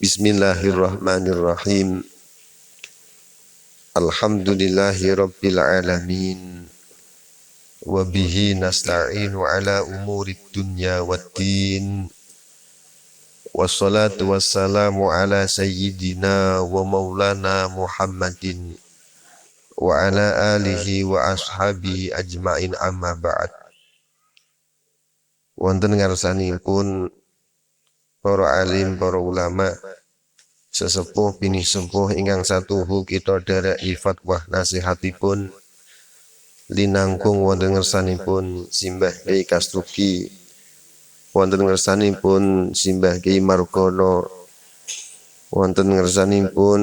Bismillahirrahmanirrahim. Alhamdulillahi rabbil alamin. Wa bihi nasta'inu ala umurid dunya waddin. Wassalatu wassalamu ala sayyidina wa maulana Muhammadin wa ala alihi wa ashabihi ajma'in amma ba'd. Wonten ngarsanipun para alim, para ulama, sesepuh bini sepuh ingkang satuhu kita dereki fatwah nasihatipun linangkung wonten ngersanipun Simbah Kyai Kastuki, wonten ngersanipun Simbah Kyai Margono, wonten ngersanipun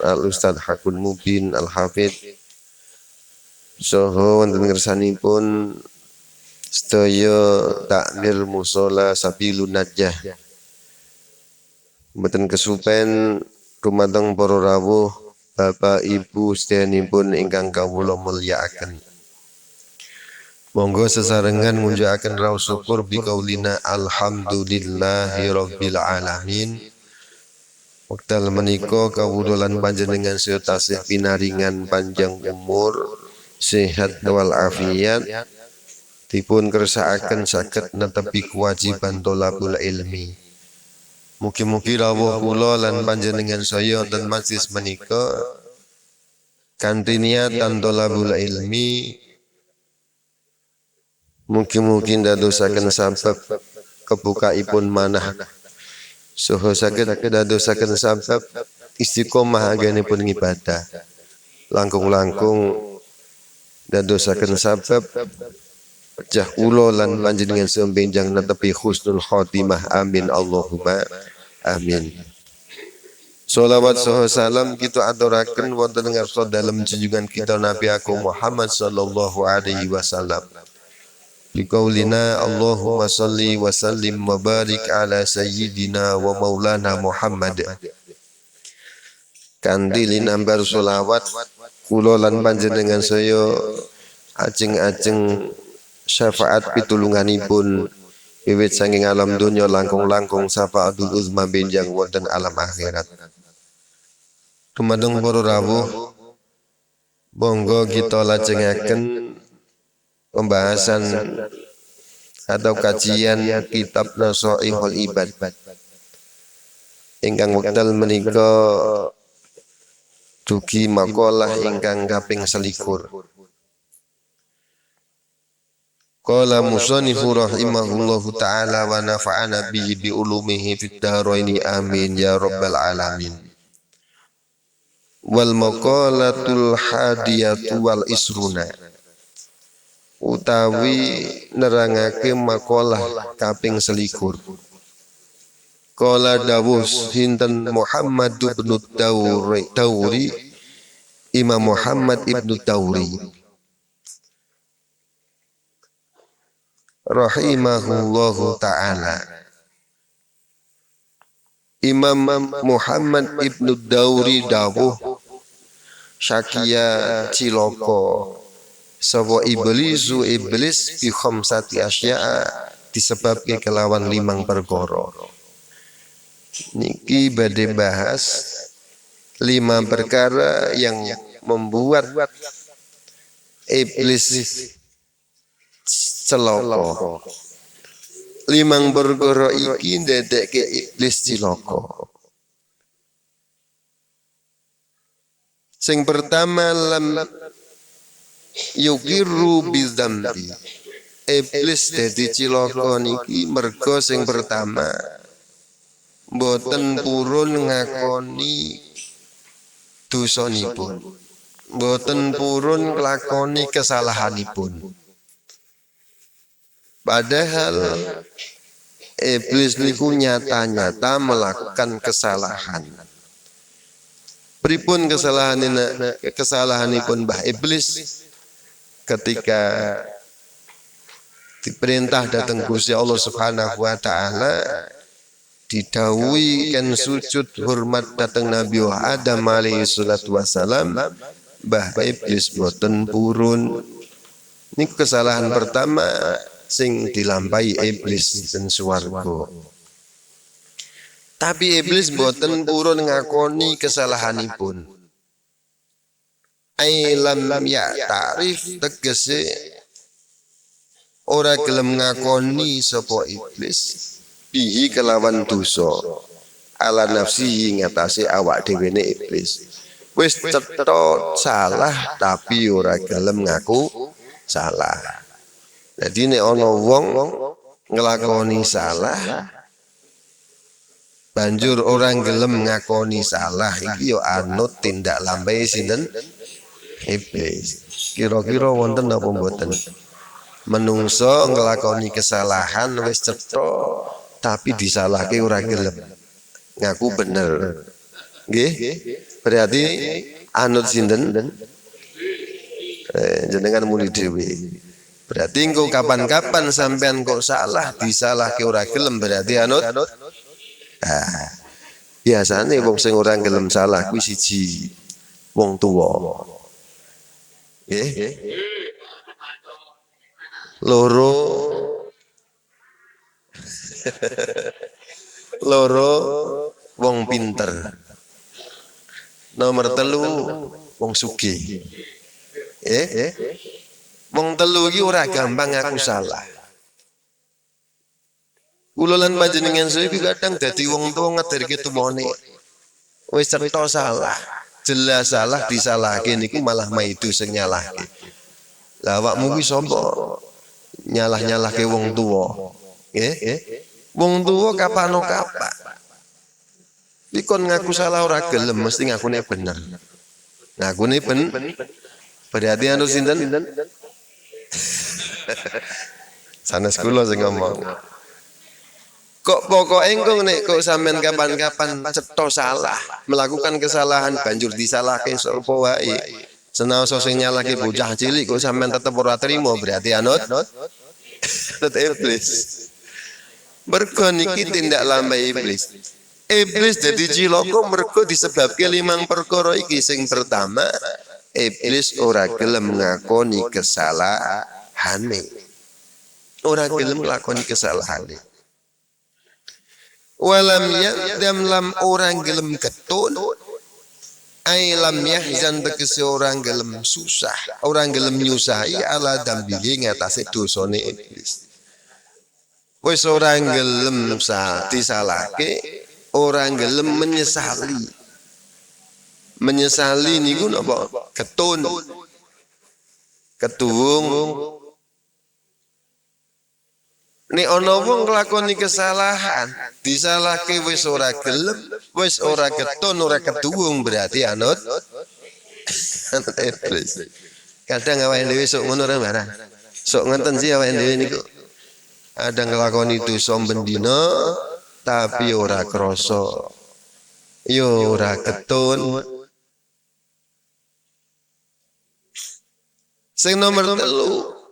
Al Ustadz Hakun Mubin Al Hafidh, saha wonten ngersanipun sedaya takmir musala Sabilun Najah. Mboten kesupen dumateng para rawuh Bapak Ibu sedayanipun ingkang kawula mulyakaken. Monggo sesarengan ngunjukaken raos syukur biqaulina alhamdulillahi rabbil alamin. Wekdal menika kawula lan panjenengan sedaya tasih pinaringan panjang umur, sehat wal afiat, dipun kersakaken saged netepi kewajiban thalabul ilmi. Mugi-mugi rawuh kula lan panjenengan saya wonten majlis menika kanthi niatan thalabul ilmi, mugi-mugi ndadosaken sabab kebukaipun manah saha saged ndadosaken sabab istiqomah anggenipun ngibadah, langkung-langkung ndadosaken sabab pecah kula lan panjenengan sembenjang netepi husnul khotimah. Amin Allahumma amin. Sholawat saha salam kita aturaken wonten ngarsa dalem junjungan kita Nabi Agung Muhammad sallallahu alaihi wasallam. Biqaulina Allahumma shalli wa sallim wa barik ala sayyidina wa maulana Muhammad. Kanthi linambar sholawat kula lan panjenengan saya ajeng-ajeng syafaat pitulunganipun wiwit saking alam dunya langkung-langkung syafaatul uzma benjang wonten alam akhirat. Dumateng para rawuh, monggo kita lajengaken pembahasan atau kajian kitab Nasaihul Ibad ingkang wekdal menika dugi makalah ingkang kaping 21. Qala musannifu rahimahullahu ta'ala wa nafa'ana bihi bi ulumihi fid dharaini amin ya rabbal alamin. Wal maqalatul hadiyatu wal isruna, utawi nerangake makalah kaping 21. Qala dawuh sinten Muhammad ibnu Tawri, Imam Muhammad ibnu Tawri rahimahullahu ta'ala. Imam Muhammad ibnu Dauri dawuh, syakia ciloko sawa iblis bi khamsati asya'a, disebabke kelawan 5 perkara. Niki badhe bahas 5 perkara yang membuat iblis celaka. 5 perkara iki ndedekke iblis cilaka. Sing pertama, lam yuqiru bidzambi. Iblis dadi cilaka niki merga sing pertama mboten purun ngakoni dosanipun, mboten purun nglakoni kesalahanipun. Padahal iblis niku nyata-nyata melakukan kesalahan. Pripun kesalahanipun Mbah Iblis? Ketika diperintah datang Gusti Allah Subhanahu wa taala, didhawuhi kan sujud hormat datang Nabi Adam alaihi salatu wasalam, Mbah Iblis boten purun. Niku kesalahan pertama sing dilampahi iblis ten swarga. Tapi iblis mboten purun ngakoni kesalahanipun. Ailam ya ta'rif tegese ora gelem ngakoni sapa iblis bihi kelawan dosa ala nafsihi ngatasi awak dhewe ne iblis. Wis cetha salah tapi ora gelem ngaku salah. Jadi nek ana wong nglakoni salah banjur orang gelem ngakoni salah iki yo anut tindak lambai sinten iblis. Kira-kira wonten apa mboten? Menungso nglakoni kesalahan wis cetha tapi disalahke ora gelem ngaku bener. Nggih? Berarti anut sinten? Jenengan muni dhewe. Berarti engko kapan-kapan sampean kok salah disalahke ora gelem berarti anut. Biasane wong sing ora gelem salah kuwi siji wong tuwa. Nggih. Loro wong pinter. Nomor 3 wong sugih. Wong 3 iki ora gampang ngaku salah. Kula lan panjenengan iki kadang dadi wong tuwa ngajarke tuwane. Wis cetha salah, jelas salah disalahke niku malah maidu sing nyalahke. Lah awakmu kuwi sapa? Nyalah-nyalahke wong tuwa. Nggih? Wong tuwa kapano kapak. Iki kon ngaku salah ora gelem mesti ngakune bener. Ngakune berarti anu sinten? Sanes kula sing ngomong. Kok pokoke engko nek kok sampean kapan-kapan cetha salah, melakukan kesalahan banjur disalahke sapa wae. Senaosa sing nyalahke bocah cilik kok sampean tetep ora trimo berarti anut iblis. Mergo niki tindak lambai iblis. Iblis dadi cilaka mergo disebabke 5 perkara iki. Sing pertama, iblis ora gelem ngakoni kesalahane. Ora gelem nglakoni kesalahane. Walam ya'dam lam orang gelem ketun ai lam yahzan tegese orang gelem susah, orang gelem nyusahi ala dambihi ngatasi dosane iblis. Wis orang gelem disalahke, orang gelem menyesali. Menyesali niku napa? Ketun. Ketuwung. Nek ana wong nglakoni kesalahan, disalahke wis ora gelem, wis ora ketun, ora ketuwung berarti anut iblis. Kadang awake dhewe sok ngono ora marah. Sok ngenten sih awake dhewe niku. Ada nglakoni dosa bendina tapi ora krasa. Yo ora ketun. Sing nomor 3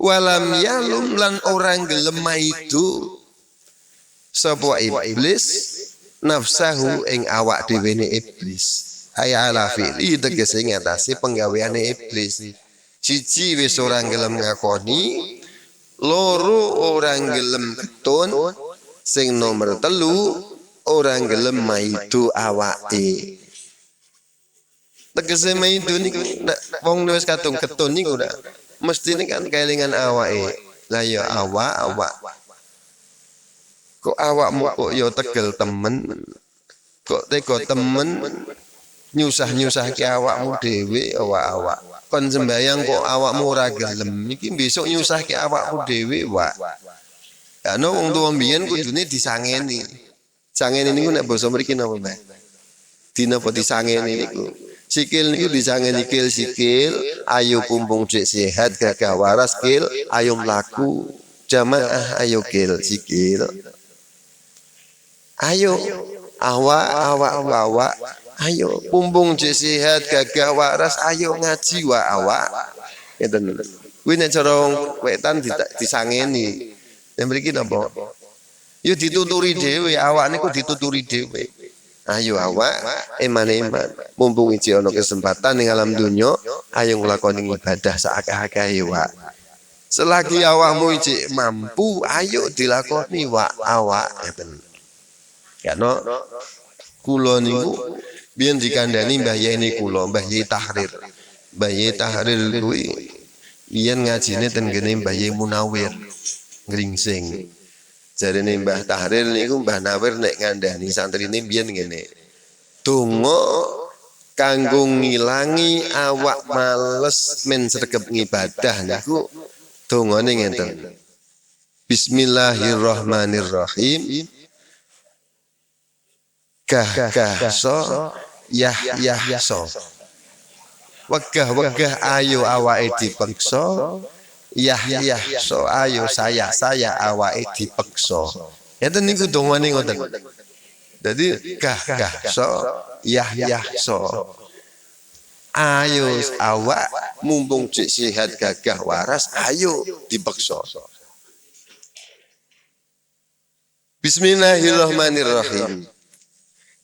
walam yalum lan orang gelem maidu sapa iblis nafsahu ing awak dhewe ne iblis. Ayala fi'li tegese ngatasi penggaweane iblis. Siji wis orang gelem ngakoni, loro orang gelem ketun, sing nomor 3 orang gelem maidu awake. Tegese maidu niku wong wis kadung ketun niku mesti ini kan kelingan awake. Lah ya awak. Kok awakmu kok ya tegel temen. Kok tega temen nyusah-nyusahke awakmu dhewe awak. Kon sembayang kok awakmu ora gelem. Iki besok nyusahke awakmu dhewe, Wak. Ana wong tuwa mbiyen kudune disangeni. Sangeni niku nek basa mriki napa, Mbak? Dinapa disangeni niku? Sikil niku disangeni sikil, ayo pumpung cek sehat gagah waras kil, ayo mlaku. Jamaah ayo kil sikil. Ayo awak, ayo pumpung cek sehat gagah waras, ayo ngaji wa awak. Ngeten. Kuwi nek cara wong wetan disangeni. Nek mriki napa? Yo dituturi dhewe, awak niku dituturi dhewe. Ayo awak eman-eman mumpung iki ana kesempatan ning alam dunya ayo nglakoni ibadah sakakeh Wak. Selagi awakmu iki mampu ayo dilakoni Wak awak ngeten. Karena kula niku biyen dikandani Mbah Yeni kula, Mbah Yai Tahrir. Mbah Yai Tahrir kuwi biyen ngajine ten gene Mbah Yai Munawir Gringsing. Jarene Mbah Tahrir niku Mbah Nawir nek ngandani santrine biyen ngene. Donga kanggo ngilangi awak males men sregep ngibadah niku dongane ngenten. Bismillahirrahmanirrahim. So yah so. Wegah ayo awake dipeksa. Yah so ayo saya awake dipeksa. Ngeten niku dongane ngoten. Dadi so yah so. Ayo awak mumpung cek sehat gagah waras ayo dipeksa. Bismillahirrahmanirrahim.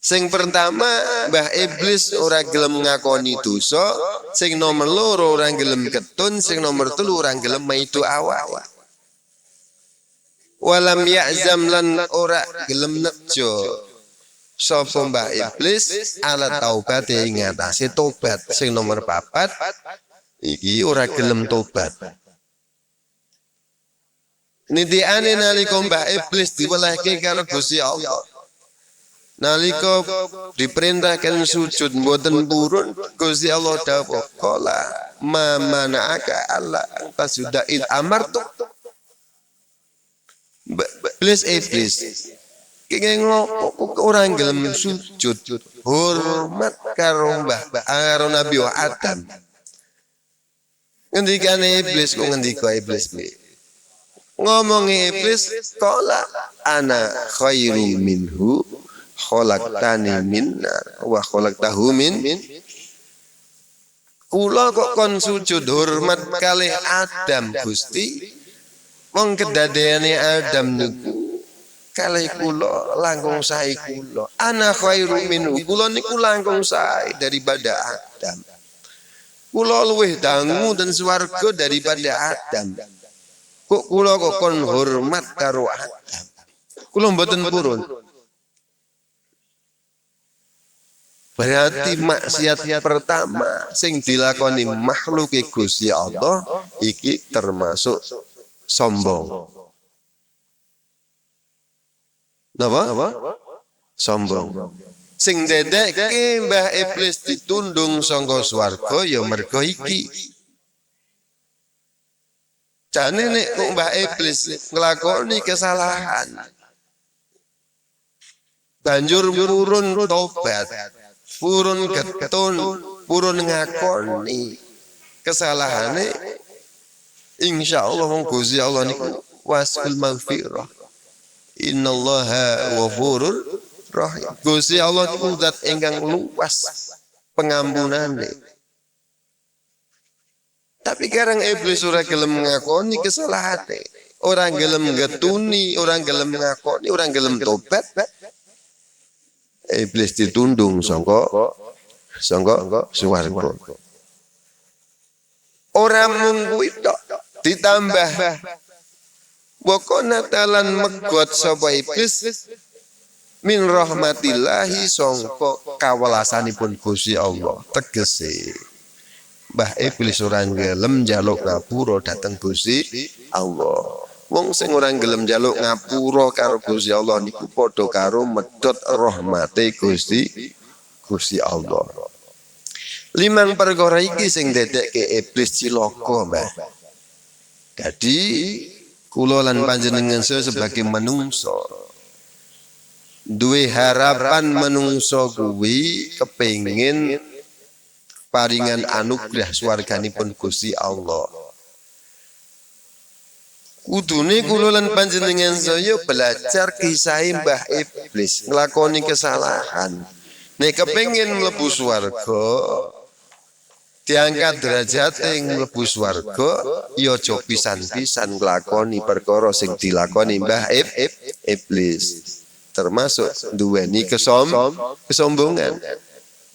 Sing pertama Mbah Iblis ora gelem ngakoni dosa, sing nomor loro ora gelem ketun, sing nomor telu ora gelem maido awak. Walam ya'zam lan ora gelem nejo sapa Mbah Iblis ala taubate ing atase tobat. Sing nomor 4 iki ora gelem tobat. Nitiane nalika Mbah Iblis diwelehke karo Gusti Allah. Nalika diperintahkan sujud mboten purun, Gusti Allah dawuh, "Qala ma mana'aka alla tasjuda id amartu." Iblis kenging orang gelem sujud hormat karo karo Nabi Adam. Ngendikane Iblis kok ngendika Iblis ngomongi Iblis, "Qala ana khairum minhu khalaqtani min nar wa khalaqtahu min." Kula kok kon sujud hormat kalih Adam Gusti, wong kedadeane Adam niku kalih kula langkung sae kula. Ana khairum minhu, kula niku langkung sae daripada Adam. Kula luwih dangu dan swarga daripada Adam. Kok kula kok kon hormat karo Adam. Kula mboten purun. Berarti maksiat pertama sing dilakoni makhluk Gusti Allah iki termasuk sombong. Napa? Sombong. Sing dedekke Mbah Iblis ditundung saka swarga ya mergo iki. Jane nek Mbah Iblis nglakoni kesalahan banjur purun tobat, purun ketun, purun ngakoni kesalahane, insyaallah wong Gusti Allah niku wasul maghfirah. Innallaha ghafurur rahim. Gusti Allah niku zat ingkang luas pengampunane. Tapi karang Iblis ora gelem ngakoni kesalahane, ora gelem getuni, ora gelem ngakoni, ora gelem tobat. Iblis ditundung sangka swarga. Ora mung kuwi tok, ditambah wakona talan megot sapa Iblis min rahmatillahi sangka kawelasanipun Gusti Allah. Tegese Mbah Iblis ora gelem njaluk ngapura dhateng Gusti Allah. Wong sing ora gelem njaluk ngapura karo Gusti Allah niku padha karo medhot rahmate Gusti Allah. Limang perkara iki sing ndedekke Iblis cilaka, Mbah. Dadi kula lan panjenengan sebagai manungsa duwe harapan manungsa kuwi kepengin paringan anugerah swarganipun Gusti Allah. Kudune kula lan panjenengan saya belajar kisah Mbah Iblis nglakoni kesalahan. Nek kepengin mlebu swarga, diangkat derajate mlebu swarga, ya aja pisan-pisan nglakoni perkara sing dilakoni Mbah Iblis. Termasuk duweni kesombongan.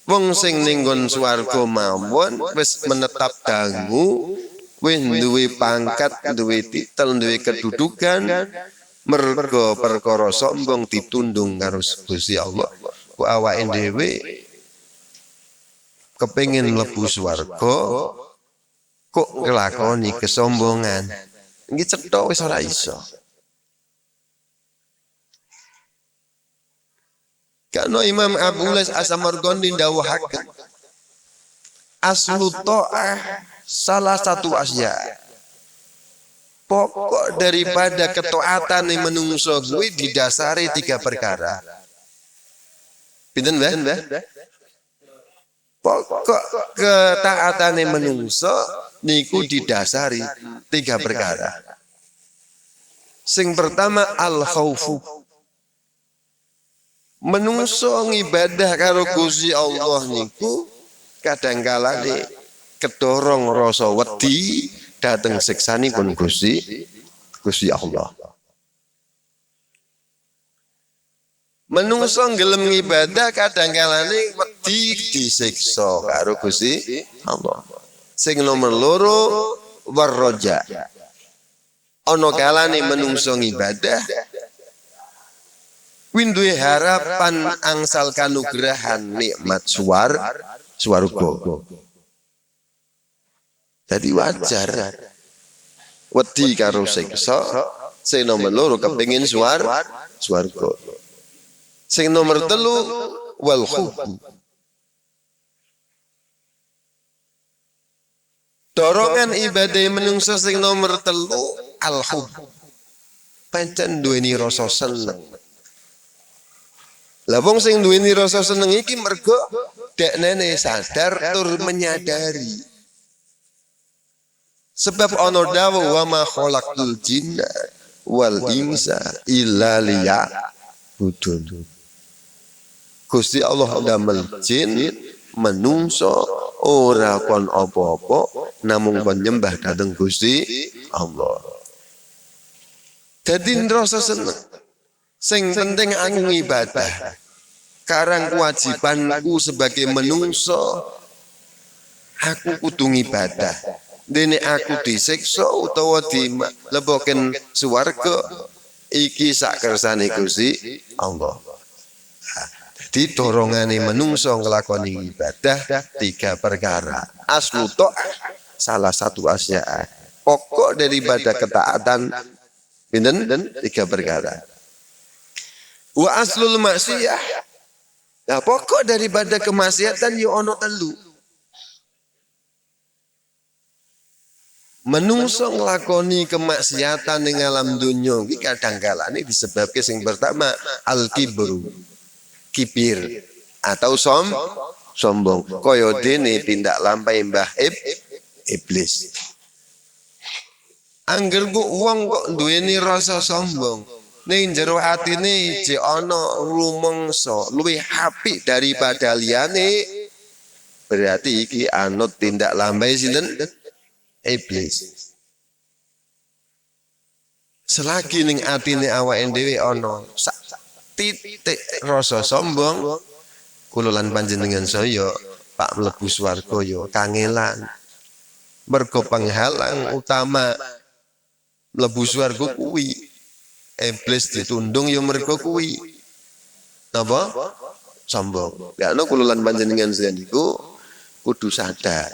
Wong sing ning nggon swarga mawon wis menetap dangu, wis duwe pangkat, duwe titel, duwe kedudukan, Mergo perkara sombong ditundung karo Gusti Allah. Ku awake dhewe kepengin mlebu swarga kok nglakoni kesombongan. Iki cetha wis ora iso. Karena Imam Abu Lais As-Samarqandi ndawuhaken aslu ta'ah salah satu asya. Pokok daripada ketaatan yang menungso kuwi didasari 3 perkara. Pinten, Mbah? Pokok ketaatan yang menungso niku didasari 3 perkara. Sing pertama al-khaufu. Menungso ngibadah karo Gusti Allah niku kadangkala kedorong rasa wedi dateng siksanipun Gusti Allah. Menungso gelem ngibadah kadangkala wedi disiksa karo Gusti Allah. Sing nomor loro warroja. Ana kalane menungso ngibadah winduwe harapan angsal kanugrahan nikmat swarga. Jadi wajar wedi karo siksa. Sing nomor loro kepengin swarga. Sing nomor 3 wal hubbu. Dorongan ibadah menungso sing nomor 3 al hubbu. Pancen duweni rasa seneng. Lah wong sing duweni rasa seneng iki mergo dekne sadar tur menyadari. Sebab ana dawuh wa ma khalaqtul jinna wal insa illa liya'budun. Gusti Allah ndamel jin menungso ora kon apa-apa namung penyembah dhateng Gusti Allah. Dadi rasa seneng. Sing penting aku ibadah. Karang kewajibanku sebagai menungso aku kudu ibadah. Dene aku disiksa utawa dileboken swarga iki sak kersane Gusti Allah. Jadi dorongane menungso nglakoni ibadah 3 perkara. Aslu ta'ah salah satu asya. Pokok daripada ketaatan pinten 3 perkara. Wa aslul maksiyah. Nah, pokok daripada kemaksiatan yo ono 3. Menungso nglakoni kemaksiatan ning alam dunya iki kadang-kala disebabke sing pertama al-kibru. Kibir atau sombong. Kaya dene tindak lampahe Mbah Iblis. Angger wong kok duweni rasa sombong. Ning jero atine jek ana rumangsa luwih apik daripada liyane, berarti iki anut tindak lambai sinten? Iblis. Selagi ning atine awake dhewe ana sak titik rasa sombong, kula lan panjenengan saya Pak mlebu swarga ya kangelan. Mergo penghalang utama mlebu swarga kuwi Iblis ditundung ya mergo kuwi. Napa? Sombong. Ya ana kula lan panjenengan sedaya niku kudu sadar.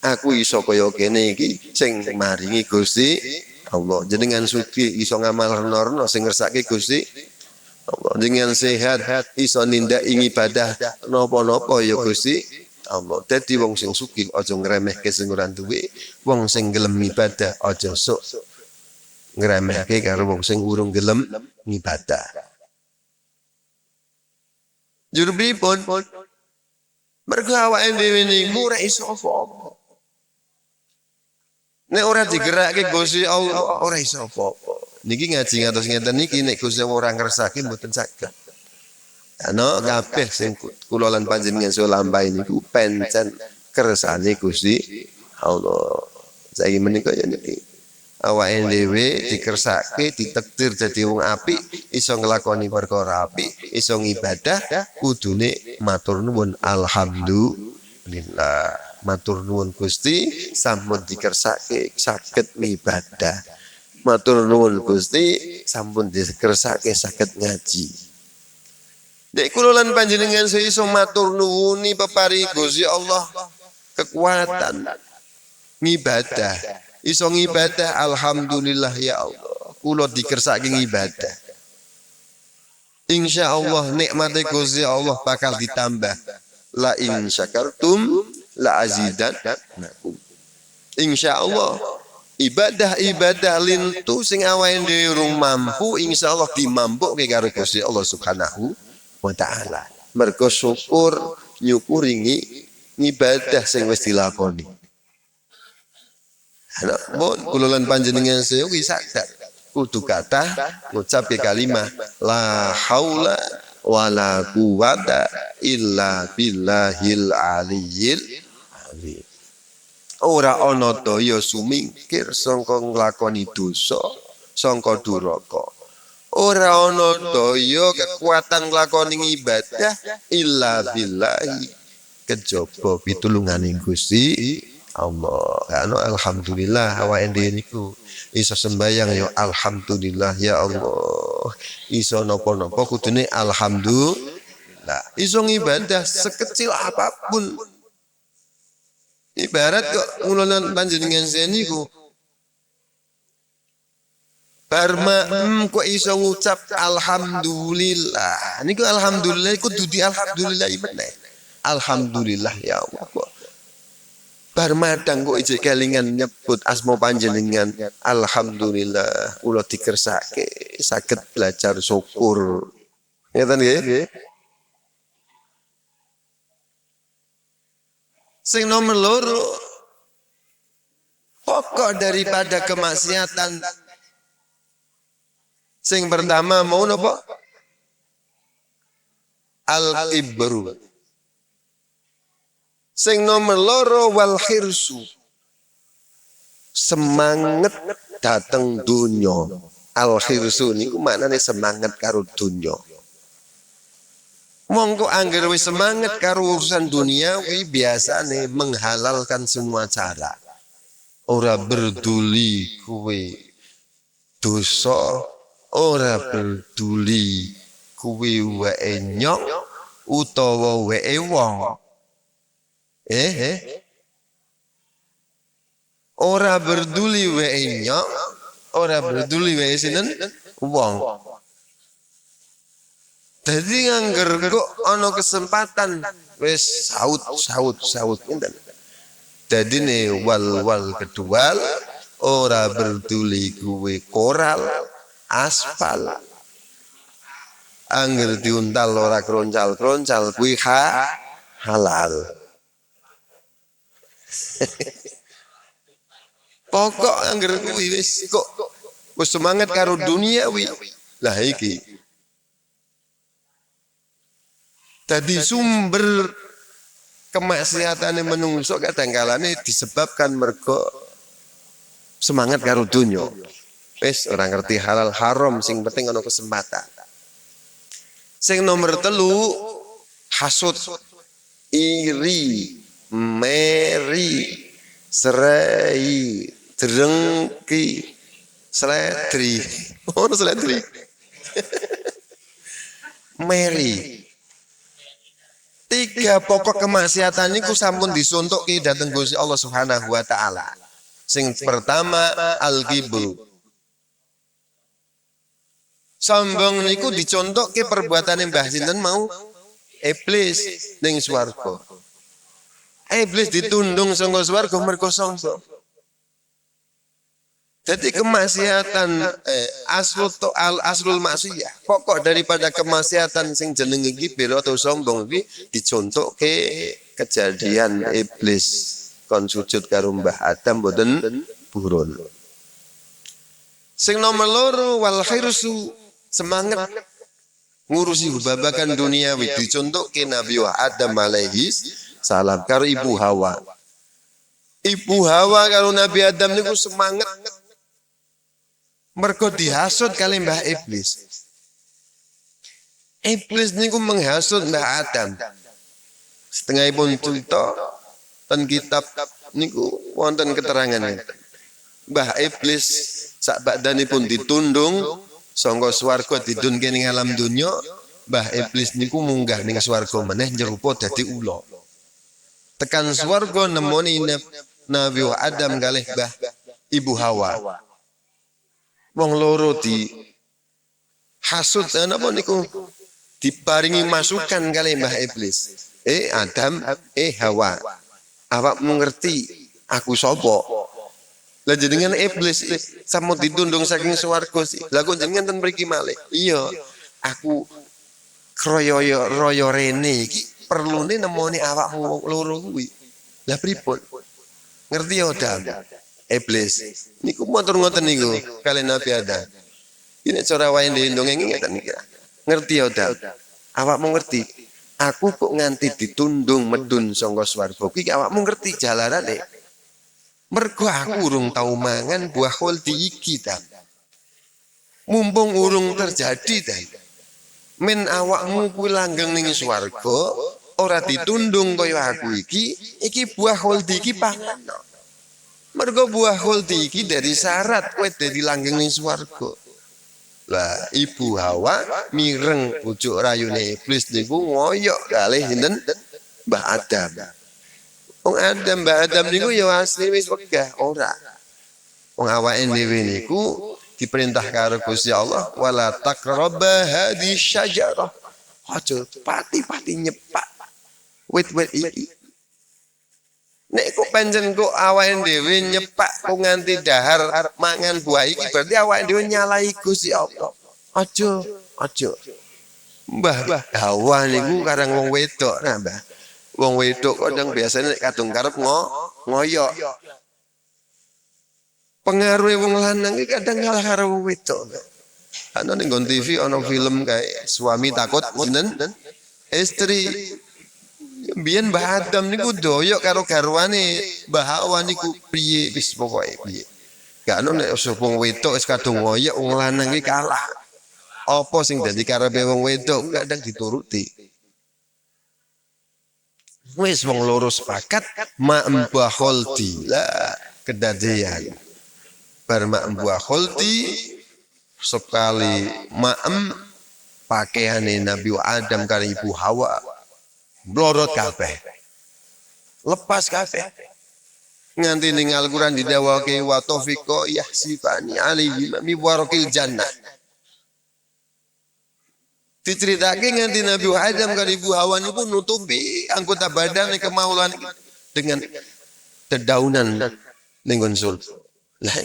Aku iso kaya kene iki sing maringi Gusti Allah. Jenengan sugih iso ngamalno sing ngersake Gusti Allah. Jenengan sehat iso nindaki ibadah napa-napa ya Gusti Allah. Dadi wong sing sugih aja ngremehke sing ora duwe, wong sing gelem ibadah aja sok ngremehke karo wong sing urung gelem ngibadah. Jur pripun? Mergo awake dhewe niku ora iso apa-apa. Nek ora digerakke Gusti Allah ora iso apa-apa. Niki ngaji ngatos ngeten niki nek Gusti Allah ora ngersake mboten saged. Ana kabeh sing kula lan panjenengan so lampahi niku pancen kersane Gusti Allah. Saiki menika ya niki awake dhewe dikersake ditakdir dadi wong apik, iso nglakoni perkara apik, iso ngibadah, kudune matur nuwun alhamdulillah. Matur nuwun Gusti sampun dikersake saged ngibadah. matur nuwun Gusti sampun dikersake saged ngaji. Nek kula lan panjenengan iso matur nuwuni peparingi Gusti Allah kekuatan ngibadah. Iso ngibadah alhamdulillah ya Allah. Kula dikersake ngibadah. Insyaallah nikmate Gusti Allah bakal ditambah. La in syakartum la azidannakum. Insyaallah ibadah-ibadah lintu sing awake dhewe urung mampu insyaallah dimampuke karo Gusti Allah Subhanahu wa taala. Mergo syukur nyukuri ngibadah sing wis dilakoni. Ana mun kula lan panjenengan sewu sadar kudu kathah ngucapke kalimat la haula wala quwata illa billahil aliyyil azim. Ora ana daya sumingkir sangka nglakoni dosa, sangka duraka. Ora ana daya kekuatan nglakoni ibadah illa billahi kejaba pitulungane Gusti Allah. Ano alhamdulillah awake dhewe niku iso sembayang ya alhamdulillah ya Allah. Iso napa-napa kudune alhamdulillah. Iso ngibadah sekecil apapun. Ibarat kok ngulonan panjenengan niku barma kok iso ngucap alhamdulillah. Niku alhamdulillah iku dudu alhamdulillah meneh. Alhamdulillah ya Allah kok. Bar madang kok ijek kelingan nyebut asma panjenengan alhamdulillah kula dikersake saged belajar syukur. Ngeten nggih? Sing nomor loro pokok daripada kemaksiatan. Sing pertama mau napa? Al-ibru. Sing nomor loro wal khirsu. Semangat dateng dunya. Al khirsu niku maknane semangat karo dunya. Monggo angger wis semangat karo urusan dunia kuwi biasane menghalalkan semua cara. Ora berduli kuwi dosa, ora berduli kuwi wae nyok utawa wae wong. Ora berduli wae nyok, ora berduli wae sinten wong. Jadi ngangger kok ana kesempatan wis saut ngenten. Dadine wal kedua ora berduli kuwe koral aspal. Angger diuntal ora kroncal-kroncal kuwi halal. Pokok angger kuwi wis kok wis semangat karo dunia wi. Lah iki tadi sumber kemaksiatane menungso kadang-kalane disebabkan mergo semangat karo dunya. Wis ora ngerti halal haram sing penting ana kesempatan. Sing nomor 3 hasud, iri, meri, serai, drengki, sledri. Ono sledri. Meri. 3 pokok kemaksiatan niku sampun disuntuki dhateng Gusti Allah Subhanahu wa taala. Sing pertama al-ghibru. Sombong niku dicontokke perbuatane Mbah sinten mau iblis ning swarga. Iblis ditundung saka swarga mergo sombong. Jadi kemaksiatan asrul maksiyah, pokok daripada kemaksiatan sing jenenge kibir atau sombong iki dicontokke kejadian iblis kon sujud karo Mbah Adam mboten purun. Sing nomor 2 wal khirsu, semangat ngurusi babagan duniawi dicontokke Nabi Adam alaihi salam karo Ibu Hawa. Ibu Hawa karo Nabi Adam niku semangat mergo dihasut kali Mbah Iblis. Iblis niku menghasut Mbah Adam. Setengahipun cerita ten kitab niku wonten keterangan. Mbah Iblis Sak badanipun ditundung sangka swarga didunke ning alam donya, Mbah Iblis niku munggah ning swarga meneh nyerupa dadi ula. Tekan swarga nemoni Nabi Adam kalih Mbah Ibu Hawa. Wong loro di hasud napa niku diparingi masukan kalih Mbah Iblis. Adam, Hawa. Awakmu ngerti aku sapa? Lah jenengan iblis samo ditundung saking swarga sih. Lah kok jenengan ten mriki malih? Iya, aku kroyo rene iki perlune nemoni awakmu loro kuwi. Lah pripun? Ngerti ya Adam? Iblis. Niku motor ngoten niku kalian Nabi Adam. Ini cara wae ndongeng ngeten iki. Ngerti ya Adam? Awakmu ngerti? Aku kok nganti ditundung medun sangka swarga iki awakmu ngerti jalarane? Mergo aku urung tau mangan buah khuldi iki ta. Mumpung urung terjadi ta. Men awakmu kuwi langgeng ning swarga ora ditundung kaya aku iki buah khuldi iki pangan. Mergo buah khuldi iki dari syarat kowe dadi langgeng ning swarga. Lah Ibu Hawa mireng pucuk rayune iblis niku ngoyok kalih sinten Mbah Adam. Wong Adam Mbah Adam niku ya asli wis wegah ora. Wong awake dhewe niku diperintah karo Gusti Allah wala taqraba hadhihi syajarah. Aja pati-pati nyepak wit-wit iki. Nek kok pancen kok awake dhewe nyepak kok nganti dahar mangan buah iki berarti awake dhewe nyalahi Gusti Allah. Aja. Mbah Hawa niku karang wong wedok nah Mbah. Wong wedok kadang biasanya nek kadung karep ngoyok. Pengaruhe wong lanang iki kadang kalah karo wong wedok. Ana ning TV ana film kae suami takut sinten istri. Biyen Mbah Adam niku doyok karo garwane Mbah Hawa niku piye wis pokoke piye. Gak ono nek wong wedok wis kadung ngoyok wong lanang iki kalah. Apa sing dadi karepe wong wedok kadang dituruti. Wis wong loro sepakat mak mbah khuldi. Lah kedadean. Bar mak mbah khuldi sekali maem pakaiane Nabi Adam karo Ibu Hawa blorot kabeh. Lepas kabeh. Nganti ning Al-Qur'an didhawuhake wa taufiqa yahsifani alaihi mi warakil jannah. Diceritake nganti Nabi Adam karo Ibu Hawa niku nutupi anggota badan kemaulan dengan dedaunan ning surga. Lah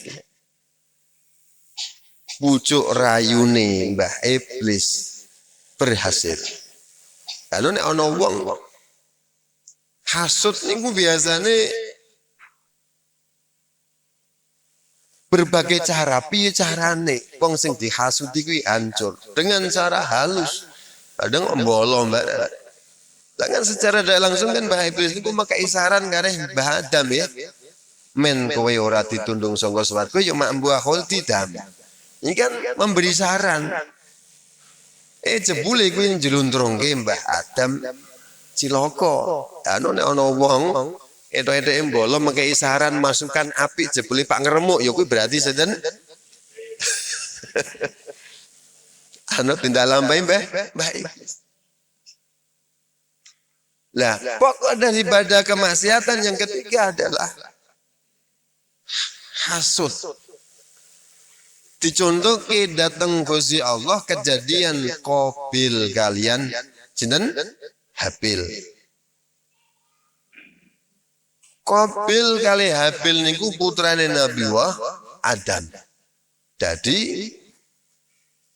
pucuk rayune Mbah Iblis berhasil. Kalau nek ana wong hasud niku biasane berbagai cara, piye carane wong sing dihasudi kuwi hancur dengan cara halus. Kadang mbolo Mbak. Lah kan secara tidak langsung kan Mbah Iblis niku makai saran kareh Mbah Adam ya. Men kowe ora ditundung sangka swarga ya mak mbah khuldi dam. Ini kan memberi saran. Jebule kuwi njluntrungke Mbah Adam cilaka. Anu nek ana wong etok-etoke mbolo mengkei saran masukan apik jebule Pak ngremuk ya kuwi berarti seden. Anu tindak lampahi Mbah Iblis. Lah, pokok daripada kemaksiatan yang ketiga adalah hasud. Dicontohke datang Gusti Allah kejadian Qabil kalian sinten Habil. Qabil kali Habil niku putrane Nabi Adam. Jadi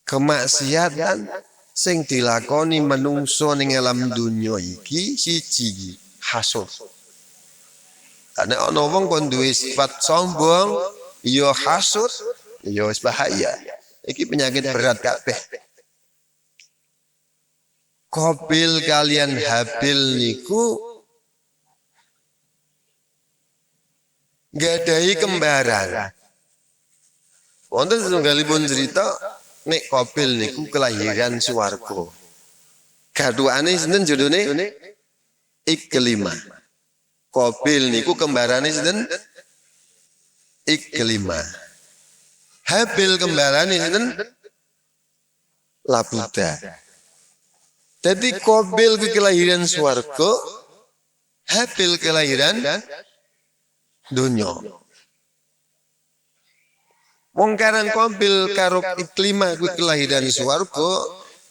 kemaksiatan sing dilakoni menungso ning alam dunya iki siji hasud. Ana ana wong kon duwe sifat sombong, ya hasud, ya wis bahaya. Iki penyakit berat kabeh. Qabil kalian Habil niku gadahi kembaran. Wonten setunggalipun cerita nek Qabil niku kelahiran swarga. Gaduane sinten jodone? Iklimah. Qabil niku kembarane sinten? Iklimah. Habil kembarane sinten? Labuda. Jadi Qabil ku kelahiran swarga, Habil kelahiran donya. Wong karan Qabil karo Iklimah ku kelahiran swarga,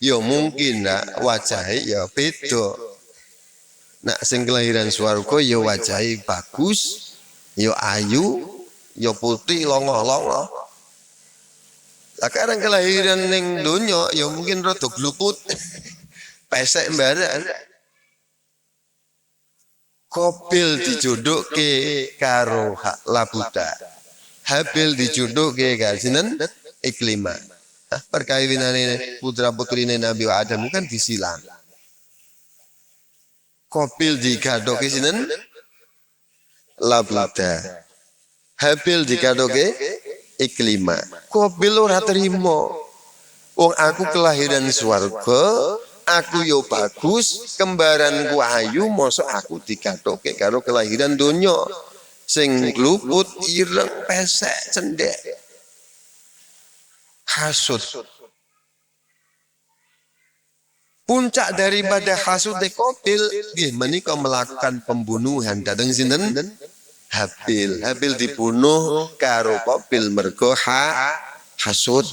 ya mungkin nak wajahe ya beda. Nak sing kelahiran swarga ya wajahe bagus, ya ayu, ya putih longo-longo. Lah karang kelahiran ning donya ya mungkin rada gluput. Pesek mbarek. Qabil dijodohke karo Labuda. Habil dijodohke karo sinten? Iklimah. Perkawinane putra-putrine Nabi Adam kan disilang. Qabil digadoke sinten? Labuda. Habil digadoke Iklimah. Qabil ora terima. Wong aku kelahiran swarga, aku yo bagus, kembaranku ayu, mosok aku digadoke karo kelahiran donya. Sing gluput, ireng, pesek, cendek. Hasud. Puncak daripada hasud Qabil nggih menika melakukan pembunuhan dhateng sinten? Habil. Habil dibunuh karo Qabil mergo hasud.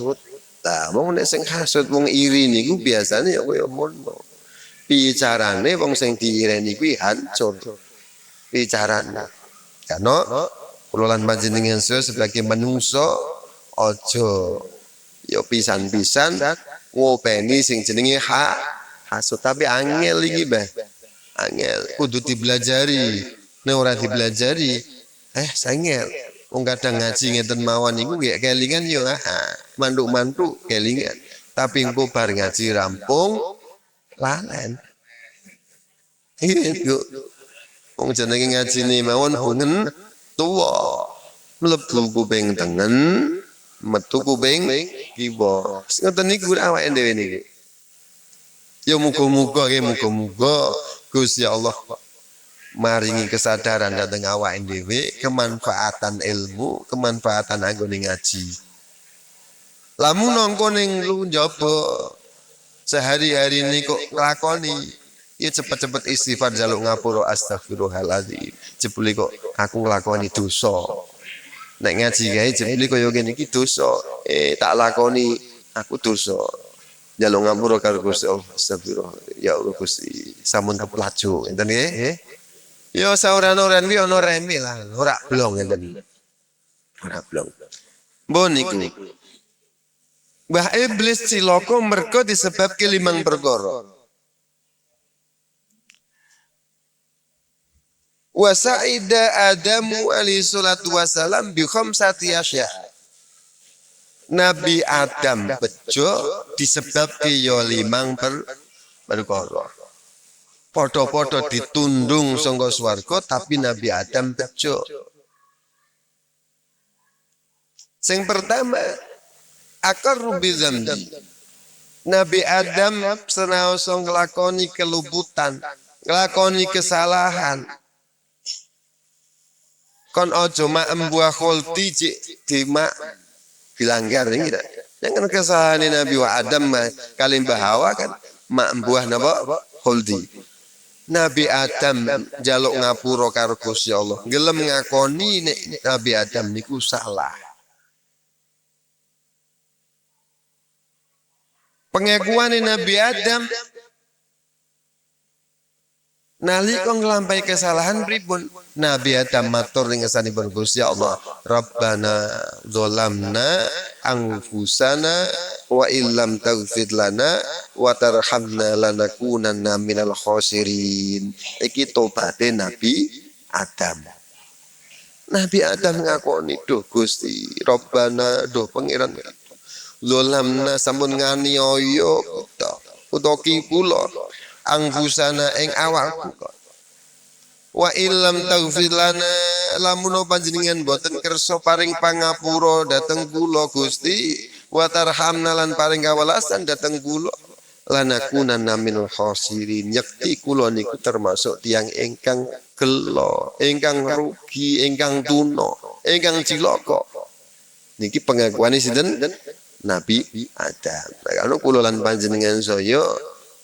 Lah wong nek sing hasud wong iri niku biasane ya kaya ngono. Piye carane wong sing diireni kuwi hancur. Bicarane. Karena kula lan panjenengan sebagai manungsa aja ya pisan-pisan ngopeni sing jenenge hasud, tapi angel iki, Mbah. Angel kudu dipelajari. Nek ora dipelajari, sangel. Wong kadang ngaji ngeten mawon niku nggih kelingan yo mantuk-mantuk kelingan. Tapi engko bar ngaji rampung lalen. Iya, wong jenenge ngajine mawon bungen tuwa. Mlebu kuping tengen, metu kuping kiwa. Ngoten niku awake dhewe niki. Ya muga-muga Gusti Allah maringi kesadaran dhateng awake dhewe, kemanfaatan ilmu, kemanfaatan anggone ngaji. Lamun nongko ning lu njaba sehari-hari ini kok nglakoni, ya cepet-cepet istighfar jaluk ngapura astagfirullahaladzim. Jebule kok aku nglakoni dosa. Nek ngaji kae jebule kaya ngene iki dosa. Tak lakoni aku dosa. Jaluk ngapura karo Gusti Allah. Astagfirullah. Ya Allah Gusti, sampun kepelajo. Enten nggih? Ya sauran-oran kuwi ana reme lah, ora blong ngenten. Ora blong. Mbon niku. Mbah Iblis cilaka merga disebabke 5 perkara. Wa sa'ida Adamu alaihi salatu wasalam bi khamsati asya. Nabi Adam bejo disebabke ya 5 perkara. Podo-podo ditundung sangka swarga tapi Nabi Adam bejo. Sing pertama aqarru bi dzambi. Nabi Adam senaosa nglakoni keluputan, nglakoni kesalahan. Kon aja mak embuah khulti cik dimak dilanggar iki ta. Yang kesalahan Nabi Adam kali Mbah Hawa kan mak embuah napa khuldi. Nabi Adam jaluk ngapura karo Gusti Allah. Gelem ngakoni nek Nabi Adam niku salah. Pengakuane Nabi Adam nalika nglampahi kesalahan pripun? Nabi Adam matur ing ngesanipun Gusti Allah, Rabbana dzalamna anfusana wa illam taghfir lana wa tarhamna lanakunanna minal khosirin. Iki tobaté Nabi Adam. Nabi Adam ngakoni, duh Gusti, Rabbana, duh pangeran dzalamna sampun nganiaya kita utawa kula anfusana ing awakku. Wa illam taghfir lana, lamun panjenengan boten kersa paring pangapura dhateng kula Gusti, wa tarhamna lan paring kawelasan dhateng kula, lanakunanna minal khosirin. Yakti kula niku termasuk tiyang ingkang gelo, ingkang rugi, ingkang tuna, ingkang cilaka. Niki pengakuan sinten Nabi Adam. Kalau kula lan panjenengan saya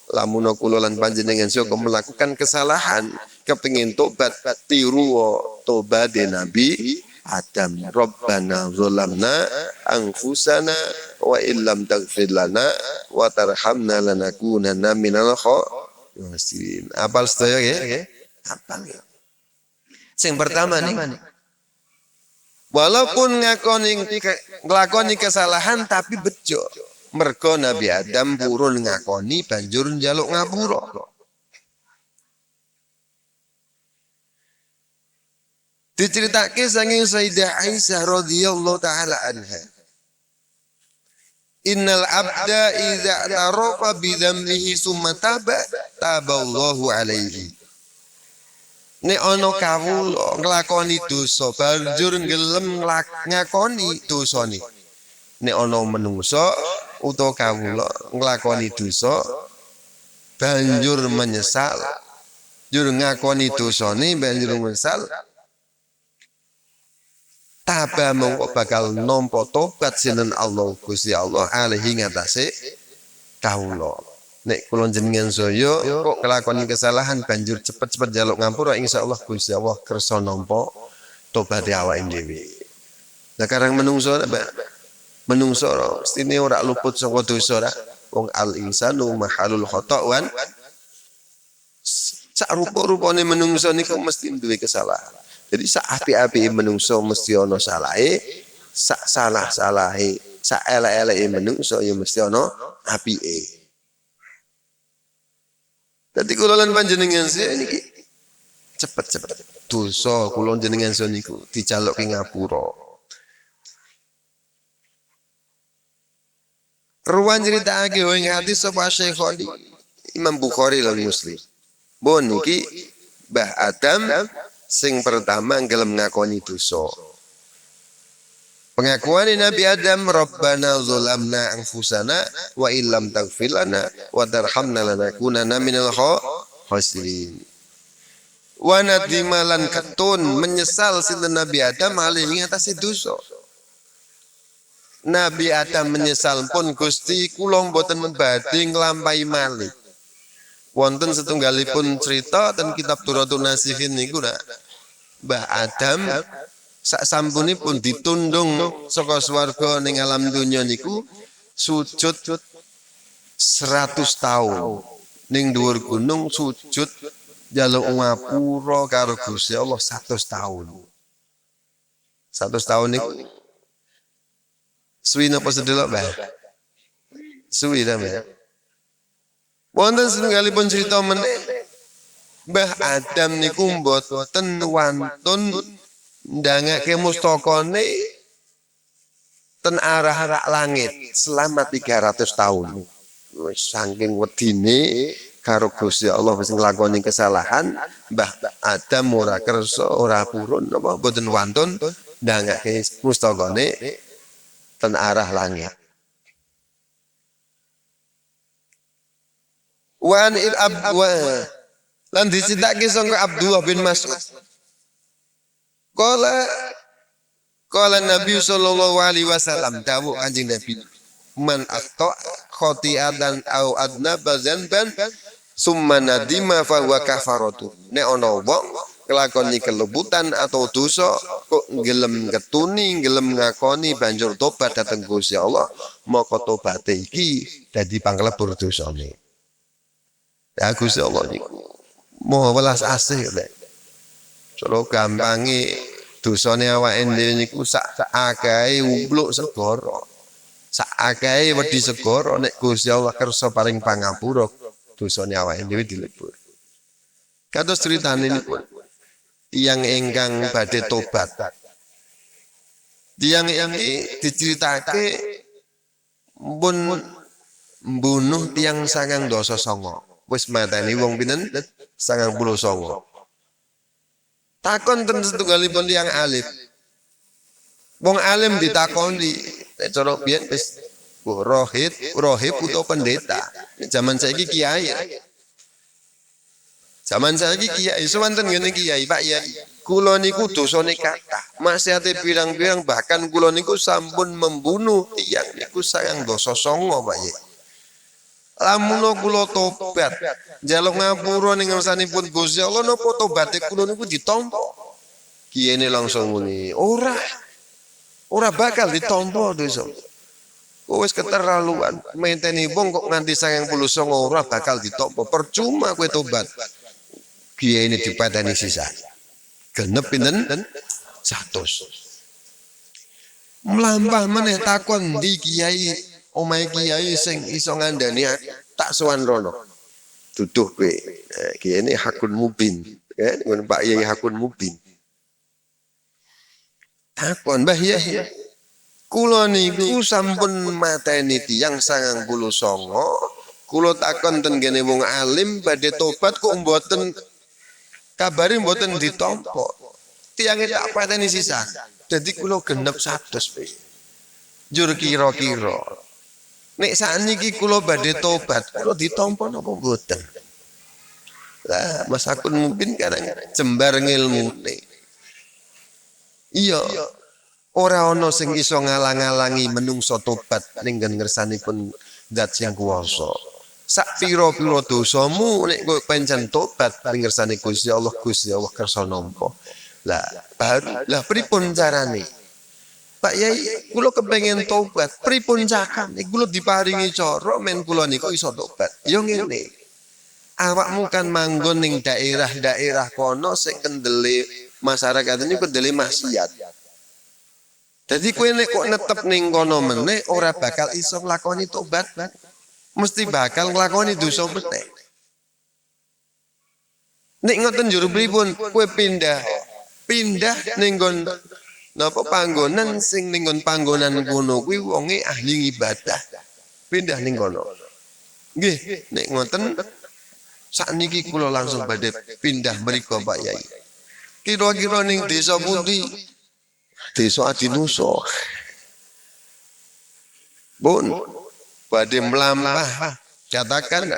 lamun kula lan panjenengan saya melakukan kesalahan kepengin tobat tiru tobat Nabi Adam. Rabbana zalamna anfusana wa illam taghfir lana wa tarhamna lanakunanna minal khasirin. Apal sedaya nggih? Apal ya. Sing pertama nih, walaupun nglakoni kesalahan tapi bejo. Mergo Nabi Adam purun ngakoni banjur njaluk ngapura. Diceritake saking Sayyidah Aisyah radhiyallahu taala anha. Innal abda idza tarafa bi dzambihi summa taballahu alaihi. Nek ana kawula nglakoni dosa banjur ngelem ngakoni dosane. Nek ana menungso utawa kawula nglakoni dosa banjur menyesal, banjur ngakoni dosane banjur menyesal, taba mongko bakal nampa tobat sinten Allah Gusti Allah alaihi ngatasé kawula. Nek kula jenengan saya kok kelakoni kesalahan banjur cepet-cepet njaluk ngampura insyaallah Gusti Allah kersa nampa tobat awake dhewe. Lah karang menungso mestine ora luput saka dosa ra. Wong al insanu mahalul khata'wan. Sak rupa-rupane menungso niku mesti duwe kesalahan. Jadi sak apik-apike menungso mesti ana salahe, sak salah-salahe, sak elek-eleke menungso ya mesti ana apike. Dadi kula lan panjenengan saya niki cepet-cepet dosa kula jenengan saya niku dijaluke ngapura. Ruwan critakake ing hadis sapa Syekhoni Imam Bukhari lan Muslim. Bon niki Mbah Adam sing pertama gelem ngakoni dosa. Pengakuan Nabi Adam, Rabbana zalamna anfusana wa illam taghfir lana wa tarhamna lanakunanna minal khasirin. Wa nadimalan ketun menyesal sinten Nabi Adam alih ngatasi dosa. Nabi Adam menyesal pun Gusti kula mboten badhe nglampahi malih. Wonten setunggalipun cerita ten kitab Turatun Nasihin niku Mbah Adam sak sampunipun ditundung saka swarga ning alam donya niku sujud 100 tahun ning dhuwur gunung sujud njaluk ngapura karo Gusti Allah 100 tahun. 100 tahun niku suwi napa sedelok, Mbah? Suwi ta, Mbah? Wonten setunggalipun cerita meneh Mbah Adam niku mboten wantun ndangake mustakane ten arah langit selama 300 tahun. Wis saking wedine karo Gusti Allah wis nglakoni kesalahan, Mbah Adam ora kersa, ora purun napa mboten wantun ndangake mustakane ten arah langit. Wan il abwa lan dicitake sangka Abdullah bin Mas'ud. Qala Nabi sallallahu alaihi wasallam dawuh Kanjeng Nabi, man akhta khati'atan au adnaba dzanban summa nadima fa huwa kafaratu. Nek ana wong kelakoni kelebutan atau dosa kok gelem ketuni, gelem ngakoni banjur tobat dhateng Gusti Allah, maka tobaté iki dadi panglebur dosane. Ya Gusti Allah niku moho welas asih lek. Cara gampange dosane awake dhewe niku sak akahe umpluk segara. Sak akahe wedi segara nek Gusti Allah kersa paring pangapura dosane awake dhewe dilebur. Kados critane niku tiyang ingkang badhe tobat. Tiyang iki diceritake pun mbunuh tiyang 99. Wis mateni wong pinten? 99. Takon ten setunggalipun tiyang alim. Wong alim ditakoni, nek cara biyen wis rohib utawa pendeta. Zaman saiki kiai. Zaman saiki kiai sewanten ngene kiai, Pak Yai. Kula niku dosane kathah. Maksiate pirang-pirang bahkan kula niku sampun membunuh tiyang niku sayang dosa songo, Pak Yai. Lamun kula tobat, njaluk ngapura ning ngarsanipun Gusti Allah napa tobaté kula niku ditampa. Kiai langsung muni, ora bakal ditampa dosa. Wis keterlaluan, menteni wong kok nganti 99 ora bakal ditampa. Percuma kowe tobat. Kiai ini dipateni sisa. Genep pinten? 100. Mlampah meneh takon di kiai, omahe kiai sing iso ngandani tak sowan rono. Duduh kowe. Kiai ini hakun mubin. Ngon Pak Yai hakun mubin. Takon, Mbah Yai. Kula niku sampun mateni tiyang 99. Kula takon ten kene wong alim badhe tobat kok mboten kabare mboten ditampa. Tiyange tak pateni sisa. Dadi kula genep 100 pe. Jur kira-kira. Nek sakniki kula badhe tobat, kula ditampa napa mboten? Lah, Mas Akun mungkin karang jembar ngilmune. Iya. Ora ana sing iso ngalang-alangi menungso tobat ning ngersanipun Zat Yang Kuwasa. Sak pira-pira dosamu nek kowe pancen tobat ning ngersane Gusti Allah kersa nampa. Lah pripun carane? Pak Yai, kula kepengin tobat. Pripun carane? Kula diparingi cara men kula niku iso tobat. Ya ngene. Awakmu kan manggon ning daerah-daerah kono sing kendele masyarakat niku kendele maksiat. Jadi kowe nek kok netep ning kono meneh ora bakal iso nglakoni tobat. Mesti bakal nglakoni dosa meneh. Nek ngoten njur pripun kowe pindah ning nggon napa panggonan sing ning nggon panggonan kono kuwi wonge ahli ibadah. Pindah ning kono. Nggih, nek ngoten sakniki kula langsung badhe pindah mriku Pak Yai. Kira-kira ning desa pundi? Desa Adinusa. Pun badhe mlampah katakan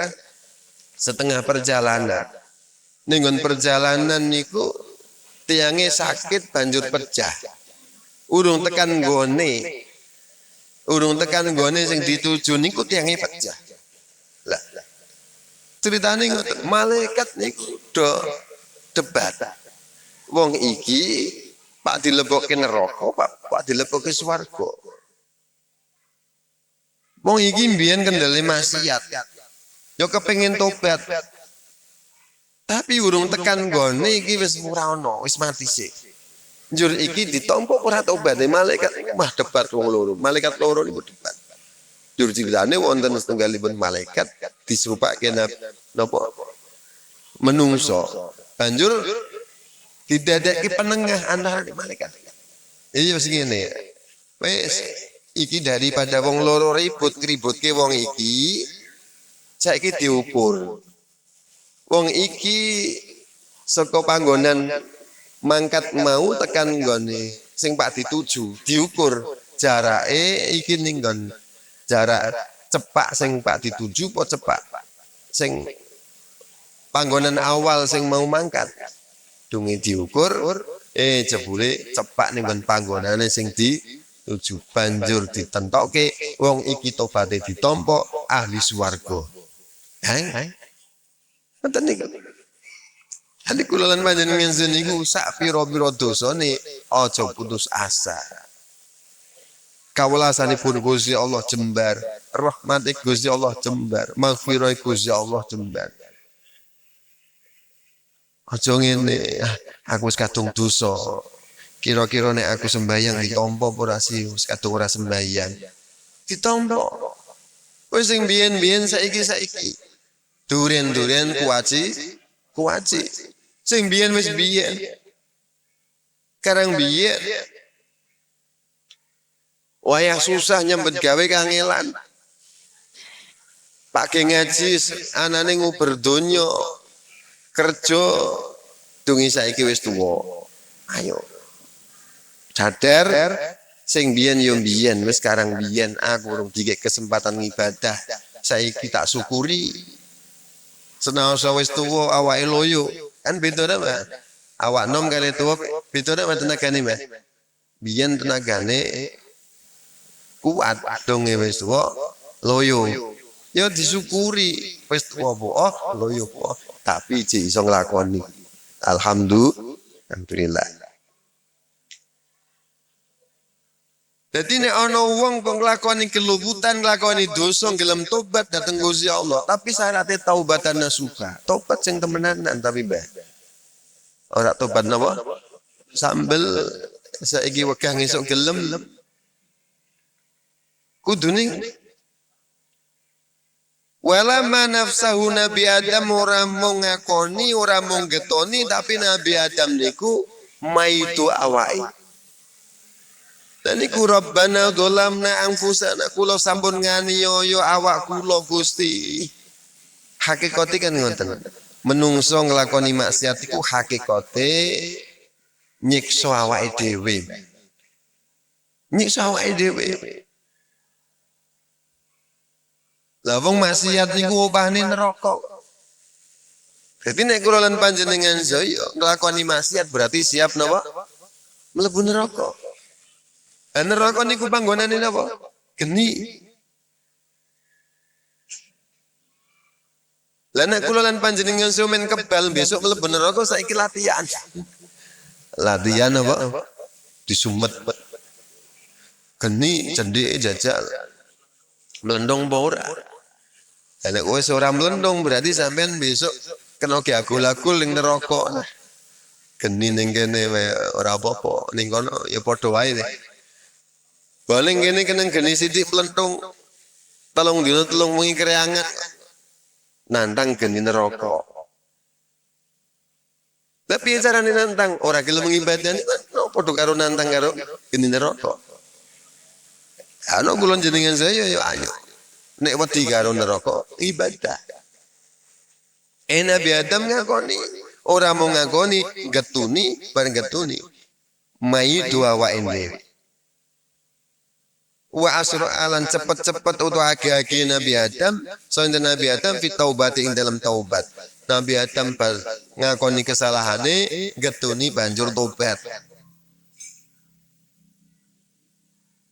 setengah perjalanan. Ning nggon perjalanan niku tiyange sakit banjur pecah. Urung tekan nggone sing dituju niku tiyange pecah. Lah ceritane ngoten, malaikat niku do debat. Wong iki Pak dilebokke neraka, Pak dilebokke swarga. Wong iki mbiyen kendele maksiat. Yo kepengin tobat. Tapi urung tekan nggone iki wis ora ana, wis mati sik. Njur iki ditampa ora tobat, malaikat mah debat wong loro. Malaikat loro niku debat. Njur ceritane wonten setunggalipun malaikat disrupake napa menungso. Banjur didadekake penengah antara malaikat. Iya wis ngene. Wis iki daripada wong loro ribut-ributke wong iki saiki diukur. Wong iki saka panggonan mangkat mau tekan nggone sing Pak dituju, diukur jarake iki ning nggon jarak cepak sing Pak dituju apa cepak sing panggonan awal sing mau mangkat. Dunge diukur, jebule cepak ning nggon panggonane sing dituju. Banjur ditentokke wong iki tobaté ditampa ahli swarga. Ngoten niku. Andi kula lan panjenengan niku sak pira-pira dosane aja putus asa. Kawelasanipun Gusti Allah jembar, rahmate Gusti Allah jembar, maghfirah Gusti Allah jembar. Aja ngene, aku wis kadung dosa. Kira-kira nek aku sembahyang ditampa apa ora sih? Wis kadung ora sembahyang. Ditampa. Wis sing biyen-biyen saiki. Duren-duren kuwaci. Sing biyen wis biyen. Karang biyen. Wayah susah nyambet gawe kangelan. Pake ngaji anane nguber donya. Kerja dungi saiki wis tuwa. Ayo. Sadar sing biyen yo biyen, wis sekarang biyen aku urung dikek kesempatan ngibadah. Saiki tak syukuri. Senaosa wis tuwa awake loyo. Kan beda ta, Mbak? Awak nom kali tuwa beda ta tenagane, Mbak? Biyen tenagane kuat donge wis tuwa loyo. Ya disyukuri wis tuwa po loyo po. Tapi cek iso nglakoni. Alhamdulillah. Jadi nek ana wong kok nglakoni keluputan, nglakoni dosa, gelem tobat dateng Gusti Allah, tapi syaratnya taubatan nasuha. Tobat sing temenanan tapi Mbah. Ora tobat napa? Sambel saiki wegah ngesuk gelem. Kudune walama nafsahu Nabi Adam ora mung ngakoni, ora mung getoni, tapi Nabi Adam niku maitu awake. Dan iku Rabbana dolamna anfusana, kula sampun nganiaya awak kula Gusti. Hakikate kan ngoten. Menungso nglakoni maksiat iku hakikate nyiksa awake dhewe. Nyiksa awake dhewe. Lah wong maksiat niku opane neraka. Dadi nek kula lan panjenengan saya nglakoni maksiat berarti siap napa? Mlebu neraka. Neraka niku panggonane napa? Geni. Lah nek kula lan panjenengan sumen kebal besok mlebu neraka saiki latihan. Latihan apa? Disumet. Geni cendheke jajal. Mlendong apa ora? Lah nek wis ora mlendong berarti sampean besok kena diagul-agul ning neraka. Geni ning kene ora apa-apa, ning kono ya padha wae. Paling kene kena geni sithik plentung. Telung dina telung wengi kreangan. Nantang geni neraka. Tapi carane nantang ora gelem ngibadani padha karo nantang karo geni neraka. Ana kula jenengan saya ya ayo. Nek wedi karo neraka ibadah. Nabi Adam ngakoni, ora mau ngakoni getuni bareng getuni. Mai dua awake dhewe. Wa asra alan cepet-cepet utawa age-age Nabi Adam, soalnya Nabi Adam fi taubati ing dalam taubat. Nabi Adam bar ngakoni kesalahane, getuni banjur tobat.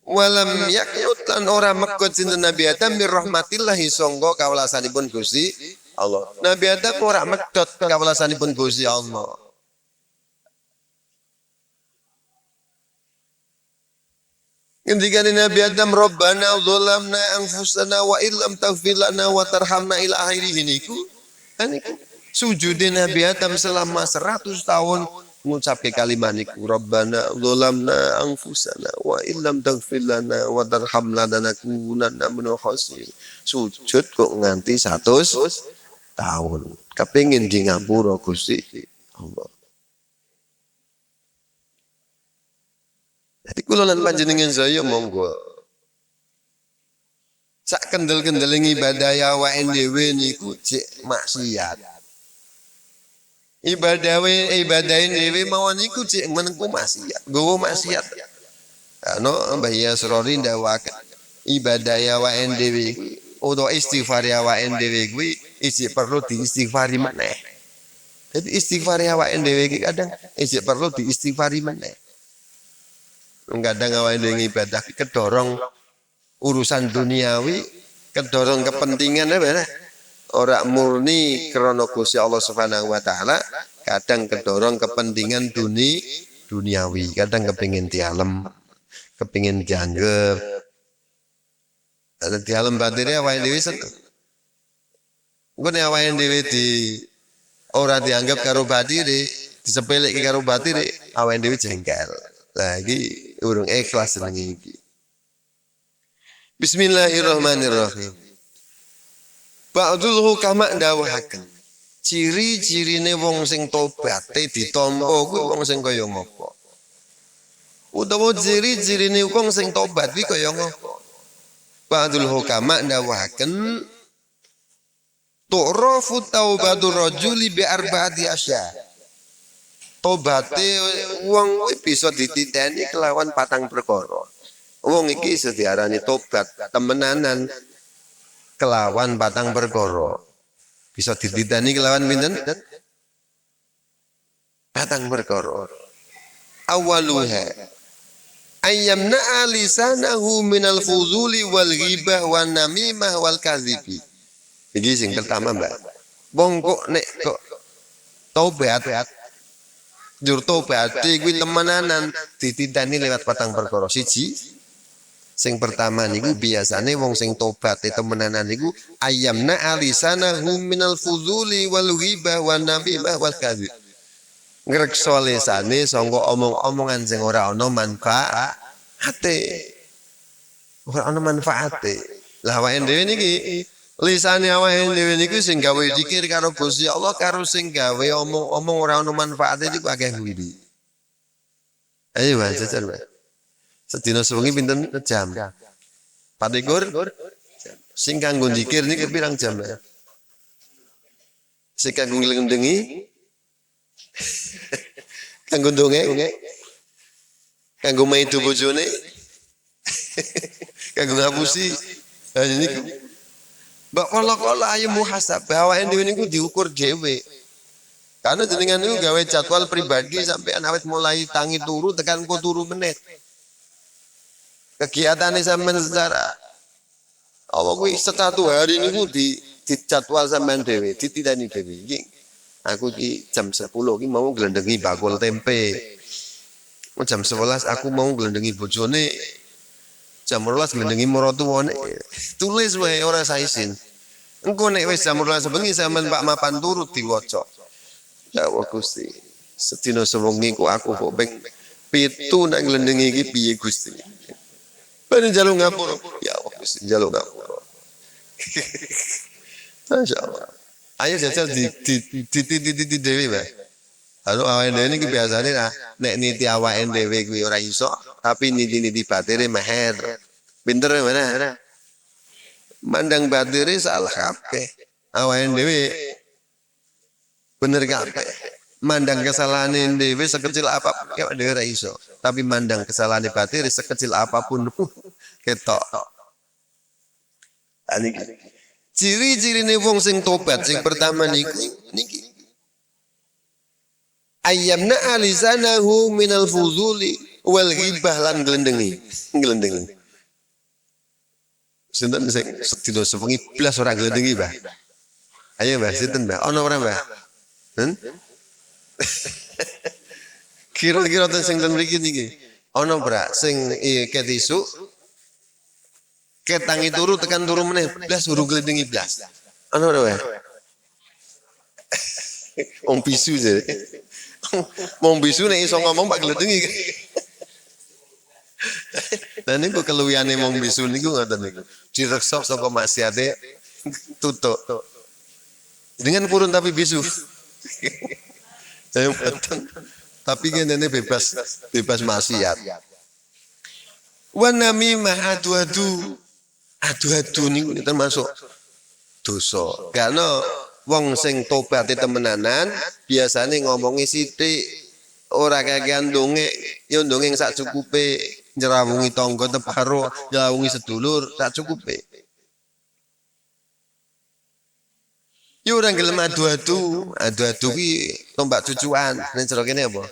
Walam yaknut lan ora mekut sinten Nabi Adam mir rahmatillah sangga kawelasanipun Gusti Allah. Nabi Adam ora medhot kawelasanipun Gusti Allah. Ngendikane Nabi Adam Rabbana dzalamna anfusana wa illam taghfir lana wa tarhamna ila akhirih niku. Niku sujude Nabi Adam selama 100 tahun ngucapke kalimat niku Rabbana dzalamna anfusana wa illam taghfir lana wa tarhamna lanakunanna minal khasirin. Sujud kok nganti 100 tahun. Kepengin di ngapura Gusti Allah. Jadi kula lan panjenengan saya monggo. Sak kendel-kendel ibadah awake dhewe niku cek maksiat. Ibadah dhewe mawon niku cek menengku maksiat, gowo maksiat. Ano Mbah Yasrori ndawaken ibadah awake dhewe utawa istighfar awake dhewe kuwi isih perlu diistighfari maneh. Jadi istighfar awake dhewe iki kadang isih perlu diistighfari maneh. Kadang awake dhewe ibadah kedorong urusan duniawi, kedorong kepentingan apa? Ora murni krana Gusti Allah Subhanahu wa taala, kadang kedorong kepentingan duniawi, kadang kepengin dialem, kepengin dianggep. Ada dialem batine awake dhewe seneng. Engko nek awake dhewe ora dianggap karo batine, disepeleke karo batine, awake dhewe jengkel. Lagi urung ikhlas jenenge iki. Bismillahirrahmanirrahim. Ba'dul hukama ndawahaken. Ciri-cirine wong sing tobaté ditampa kuwi wong sing kaya ngapa? Utawa ciri-cirine wong sing tobat kuwi kaya ngapa? Ba'dul hukama ndawahaken tu'rafu taubatur rajuli bi arba'ati asya. Tobate wong kuwi bisa dititeni kelawan 4 perkara. Wong iki iso diarani tobat temenanan kelawan 4 perkara. Bisa dititani kelawan pinten? Patang perkara. Awaluha ayyamna lisanahu minal fuzuli wal ghibah wan namimah wal kadhibi. Iki sing pertama, Mbak. Wong kok nek kok tobat jur tobat kuwi temenanan dititani lewat patang perkara. Siji sing pertama niku biasane wong sing tobat temenanan niku ayyamna alisanahu minal fuzuli wal ghibah wan namimah wal kadhib. Ngrekso lisane sangka omong-omongan sing ora ana manfaate. Ora ana manfaate. Lah awake dhewe niki lisane awake dhewe niku sing gawe zikir karo Gusti Allah karo sing gawe omong-omong ora ana manfaate iku akeh kuwi. Ayo Mas, jajan Mas. Sedina sewengi pinten jam? 24 sing kanggo zikir niki pirang jam ya? Sing kanggo nglendengi kanggo ndonge kanggo maido bojone kanggo ngapusi niku mbak kala-kala ayo muhasabah awake dhewe niku diukur dhewe karena jenengan niku gawe jadwal pribadi sampai awet mulai tangi turu tekan ku turu menit kegiatane sampean secara apa kuwi satu hari niku di jadwal sampean dhewe dititani dhewe iki aku ki jam 10 ki mau glendengi bakul tempe. Jam 11 aku mau glendengi bojone. Jam 12 glendengi maratuwane. Tulis wae ora saisin. Engko nek wis jam 12 bengi sampean Pak mapan turut diwaca. Ya Allah Gusti. Sedina sewengi ku aku kok ping 7 nek glendengi iki piye Gusti. Ben njaluk ngapura. Ya Allah Gusti njaluk ngapura. Masyaallah. Ayo jajal di dewi Mbak. Lalu awake dhewe niki biasane nek niti awake dhewe kuwi ora iso, tapi niti batire meher. Pinter mana? Mandang batire salah kabeh. Awake dhewe bener kabeh. Mandang kesalahane dhewe sekecil apapun ya dhewe ora iso, tapi mandang kesalahane batire sekecil apapun ketok. Aniki ciri-cirine wong sing tobat sing pertama niki ayyamna alisanahu minal fuzuli wal ghibah lan glendengi. Sinten sing sedina sewengi blas ora glendengi, Mbah? Ayo, Mbah, sinten, Mbah? Ana ora, Mbah? Kira-kira ten sing ten mriki niki ana ora sing ket isuk ketangi turu tekan turu meneh blas urung glendengi blas. Ana ora wae. Wong bisu jare. Wong bisu nek iso ngomong Pak glendengi. Lah niku keluwihane wong bisu niku ngoten niku. Direksa saka maksiate tutuk. Dengan purun tapi bisu. Saya mboten. Tapi ngene bebas maksiat. Wa namimah adu-adu niku termasuk dosa. Karena wong sing tobaté temenanan biasane ngomongi sithik ora kakean ndonge, ya ndonge sak cukupe, nyerawungi tangga teparo, nyerawungi sedulur sak cukupe. Ya ora gelem adu-adu ki tombak cucuan, nek cara kene apa?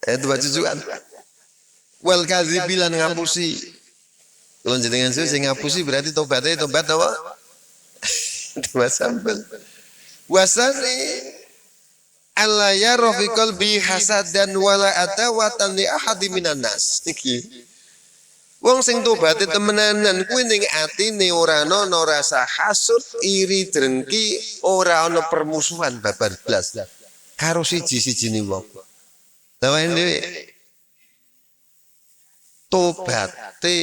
Tombak cucuan. Wal kadzibilan ngapusi. Kalau jenengan sing ngapusi berarti tobat apa? Tobat sambel. Wasani alla yara fi qalbi hasadan wala atawatan li ahadi minan nas. Iki. Wong sing tobate temenanan kuwi ning atine ora ana rasa hasud, iri, drengki, ora ana permusuhan babar blas. Karo siji-sijine wong. Lah dhewe tobate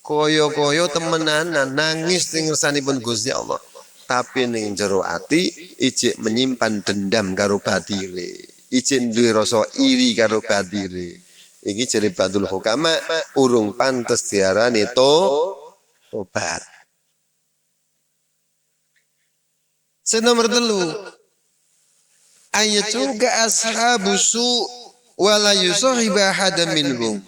koyo-koyo temenanan nangis ning ngersanipun Gusti Allah. Tapi ning jero ati ijik menyimpan dendam karo batire. Ijik duwe rasa iri karo batire. Iki jere Badul Hukama urung pantes diarani tobat. Sing nomor 3. Ayyatuga ashabusu wala yusahiba hada minhum.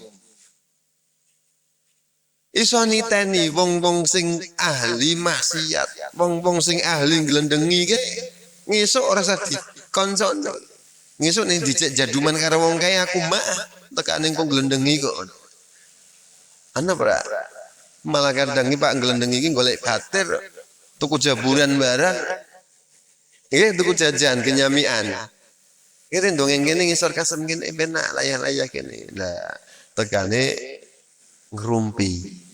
Iso niteni wong-wong sing ahli maksiat, wong-wong sing ahli nglendengi ke ngesuk ora usah dikoncono. Ngesuk ning dicek jaduman karo wong kae aku mak tekan ning kok nglendengi kok. Ana ora? Malah kadang iki Pak nglendengi iki golek batir, tuku jaburan barang. Nggih tuku jajan kenyamian. Kene dongeng kene ngisor kasem kene penak layah-layah kene. Lah tekane ngrumpi.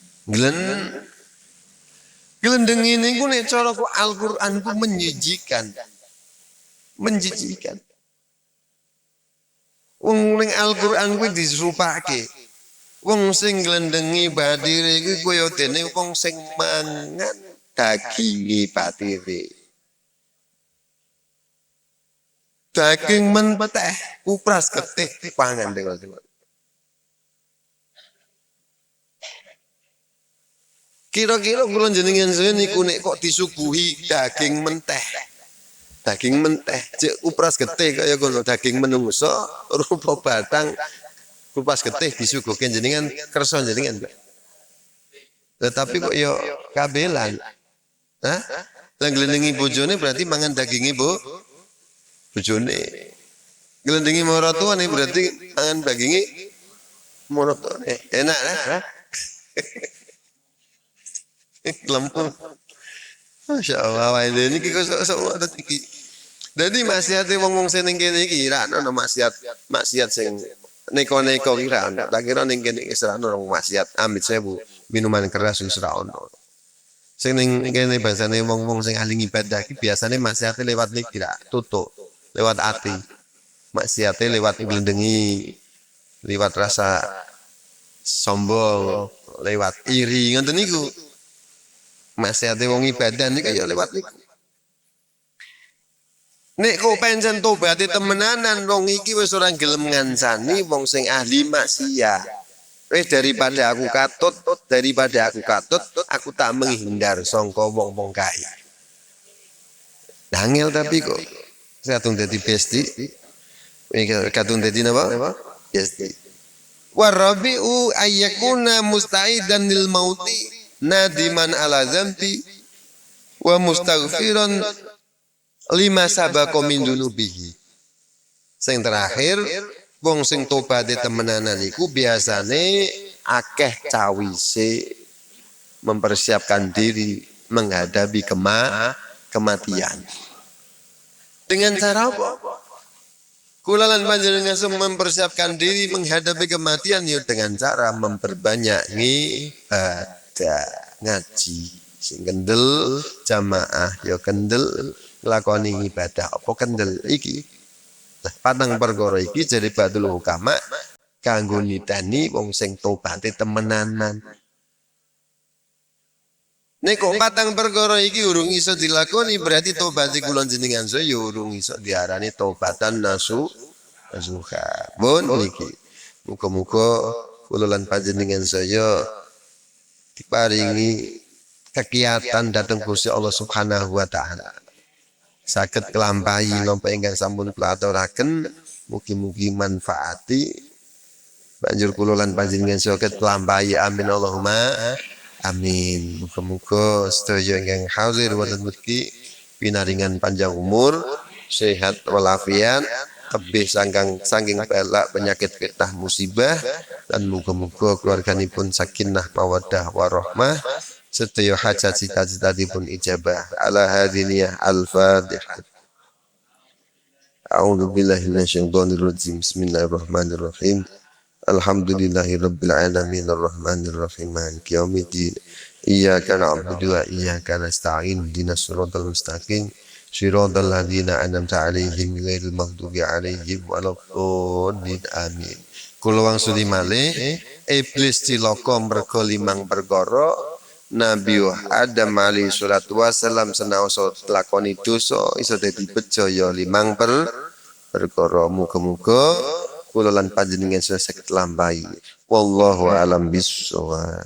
Nglendengi niku nek cara Al-Qur'an ku menjijikan. Menjijikan. Wong ning Al-Qur'an kuwi disupake. Wong sing nglendengi batire iku kaya dene wong sing mangan daginge batire. Daging men peteh, kupras getih pangan dewa-dewa. Kira-kira kula jenengan saya niku nek kok disuguhi daging menteh. Daging menteh, cek kupras getih kaya ngono daging menungso, rupa batang kupras getih disuguhke jenengan kersa jenengan. Tetapi kok yo kabelan. Hah? Lah nglendengi bojone berarti mangan daginge bojone. Nglendengi maratuane berarti mangan daginge maratuane. Enak lah. Lempu. Masya Allah, wae ini kita sok ada iki. Jadi maksiate wong-wong sing ning kene iki ra ono maksiat sing neko-neko ki ra ono. Tak kira ning kene wis ra ono maksiat amit sewu minuman keras wis ra ono. Sing ning kene bahasane wong-wong sing ahli ibadah ki biasane maksiate lewat niki ra tutuk, lewat ati. Maksiate lewat nglendengi, lewat rasa sombong, lewat iri ngoten niku. Maksiate wong ibadah niku ya lewat niku. Nek kok pancen tobaté temenanan wong iki wis ora gelem ngancani wong sing ahli maksiat. Wis daripada aku katut, aku tak menghindar sangka wong-wong kae. Dangel tapi kok kadung dadi besti. Kadung dadi napa? Besti. Warabi'u ayyakuna musta'idan lil mauti nadiman ala dzambi wa mustaghfiran lima sabaqo min dunubihi. Sing terakhir wong sing tobaté temenanan iku biasane akeh cawise mempersiapkan diri menghadapi kematian. Dengan cara apa? Kula lan panjenengan mempersiapkan diri menghadapi kematian ya dengan cara memperbanyak ibadah, ngaji, sing kendel jamaah ya kendel lakoni ibadah apa kendel iki. Nah, patang perkara iki jadi badul hukama kanggo niteni wong sing tobaté temenanan. Nek kok patang perkara iki urung iso dilakoni berarti tobat kula jenengan saya urung iso diarani tobatan nasuha. Mun niki. Muga-muga kula lan panjenengan saya diparingi kegiatan datang Gusti Allah Subhanahu wa taala. Saged kelampahi napa ingkang sampun kula aturaken, mugi-mugi manfaati banjur kula lan panjenengan saged kelampahi amin Allahumma amin. Muga-muga sedaya ingkang hadir wonten mriki pinaringan panjang umur, sehat walafiat, tebih saking bala penyakit fitnah musibah dan muga-muga keluarganipun sakinah mawaddah warahmah sedaya hajat cita-citanipun ijabah ala hadiniyah al-fatihah. A'udzu billahi minasyaitonir rajim. Bismillahirrahmanirrahim. Alhamdulillahirabbil alamin arrahmanir rahim maliki yaumiddin. Iyyaka na'budu wa iyyaka nasta'in ihdinas siratal mustaqim siratal ladzina an'amta 'alaihim ghairil maghdubi 'alaihim waladdallin amin. Kula wangsuli malih iblis cilaka merga limang perkara. Nabi Adam alaihi salatu wasalam senaosa lakoni dosa iso dadi bejaya limang perkara. Muga-muga kula lan panjenengan saged lampahi. Wallahu a'lam bissawab.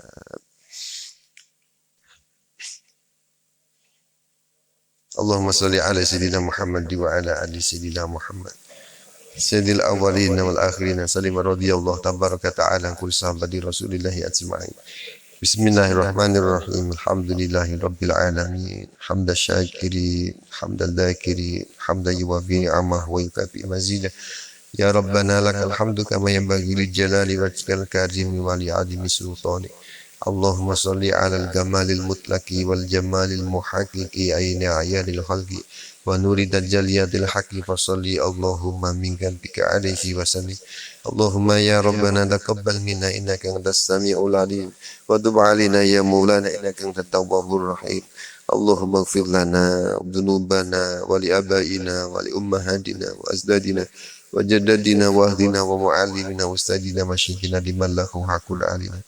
Allahumma sholli ala sayyidina Muhammad wa ala ali sayyidina Muhammad. Sayyidil awwalin wal akhirin sallim radhiyallahu tabaraka ta'ala kulli sahabati Rasulillah ajma'in. Bismillahirrahmanirrahim. Alhamdulillahi rabbil alamin. Hamda syakirin, hamda dhakirin, hamda yuwafi ni'amah wa yukafi mazidah. Ya Rabbana lakal hamdu kama yanbaghi li jalali wajhikal karim wa li azimi sultani. Allahumma salli ala al-gamalil mutlaqi wal jamalil muhaqqiqi ayna ayalil khalqi wa nuri dajjaliyatil haqqi fa salli Allahumma min qalbika alaihi wa sallim. Allahumma ya Rabbana taqabbal minna innaka antas sami'ul alim wa tub alaina ya maulana innaka antat tawwabur rahim. Allahumma ighfir lana dhunubana wa li abaina wa li ummahatina wa azdadina wa jaddadina wa ahdina wa mu'allimina wa ustadina masyikhina liman lahu haqqul alina.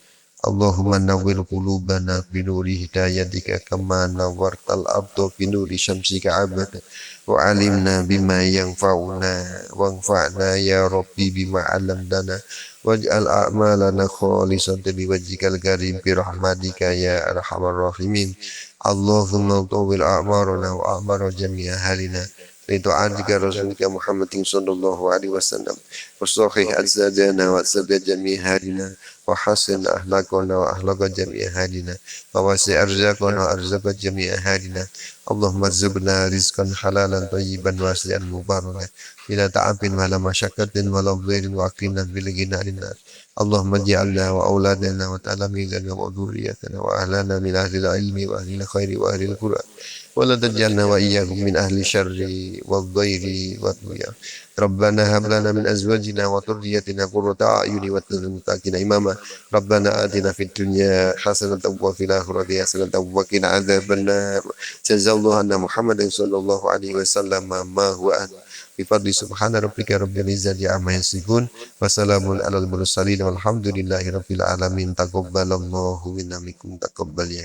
Allahumma nawwir qulubana binuri hidayatika kama nawwartal arda binuri syamsika abada wa alimna bima yanfa'una wanfa'na ya rabbi bima 'allamtana waj'al a'malana khalisatan liwajhikal karim bi rahmatika ya arhamar rahimin. Allahumma tawwil a'marana wa a'mara jami'a halina لطاعتك رسولك محمد صلى الله عليه وسلم وصحح أجسادنا وأجساد جميع هالنا وحسن أخلاقنا وأخلاق جميع هالنا ووسع أرزاقنا وأرزاق جميع هالنا. اللهم ارزقنا رزقا حلالا طيبا واسعا مباركا بلا تعب ولا مشقة ولا ضير وأكرمنا بالغنى للناس. اللهم اجعلنا وأولادنا وتلاميذنا وذريتنا وأهلنا من أهل العلم وأهل الخير وأهل القرآن ولا تجعلنا وإياكم من أهل الشر والضير والطغيان. ربنا هب لنا من أزواجنا وذريتنا قرة أعين واجعلنا للمتقين إماما. ربنا آتنا في الدنيا حسنة وفي الآخرة حسنة وقنا عذاب النار. جزا الله أن محمد صلى الله عليه وسلم ما هو أهل بفضل سبحان ربك رب العزة عما يصفون وسلام على المرسلين والحمد لله رب العالمين. Taqabbalallahu minna minkum taqabbal ya.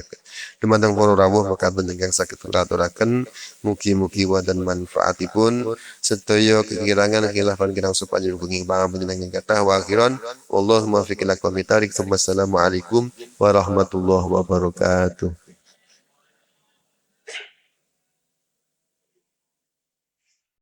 Dumateng para rawuh mekaten ingkang saged kula aturaken mugi-mugi wonten manfaatipun sedaya kekirangan khilafan kirang supados hubungi pangapunten ingkang kathah wa akhiran wallahu muwaffiq ila aqwamit thariq. Wassalamualaikum warahmatullahi wabarakatuh.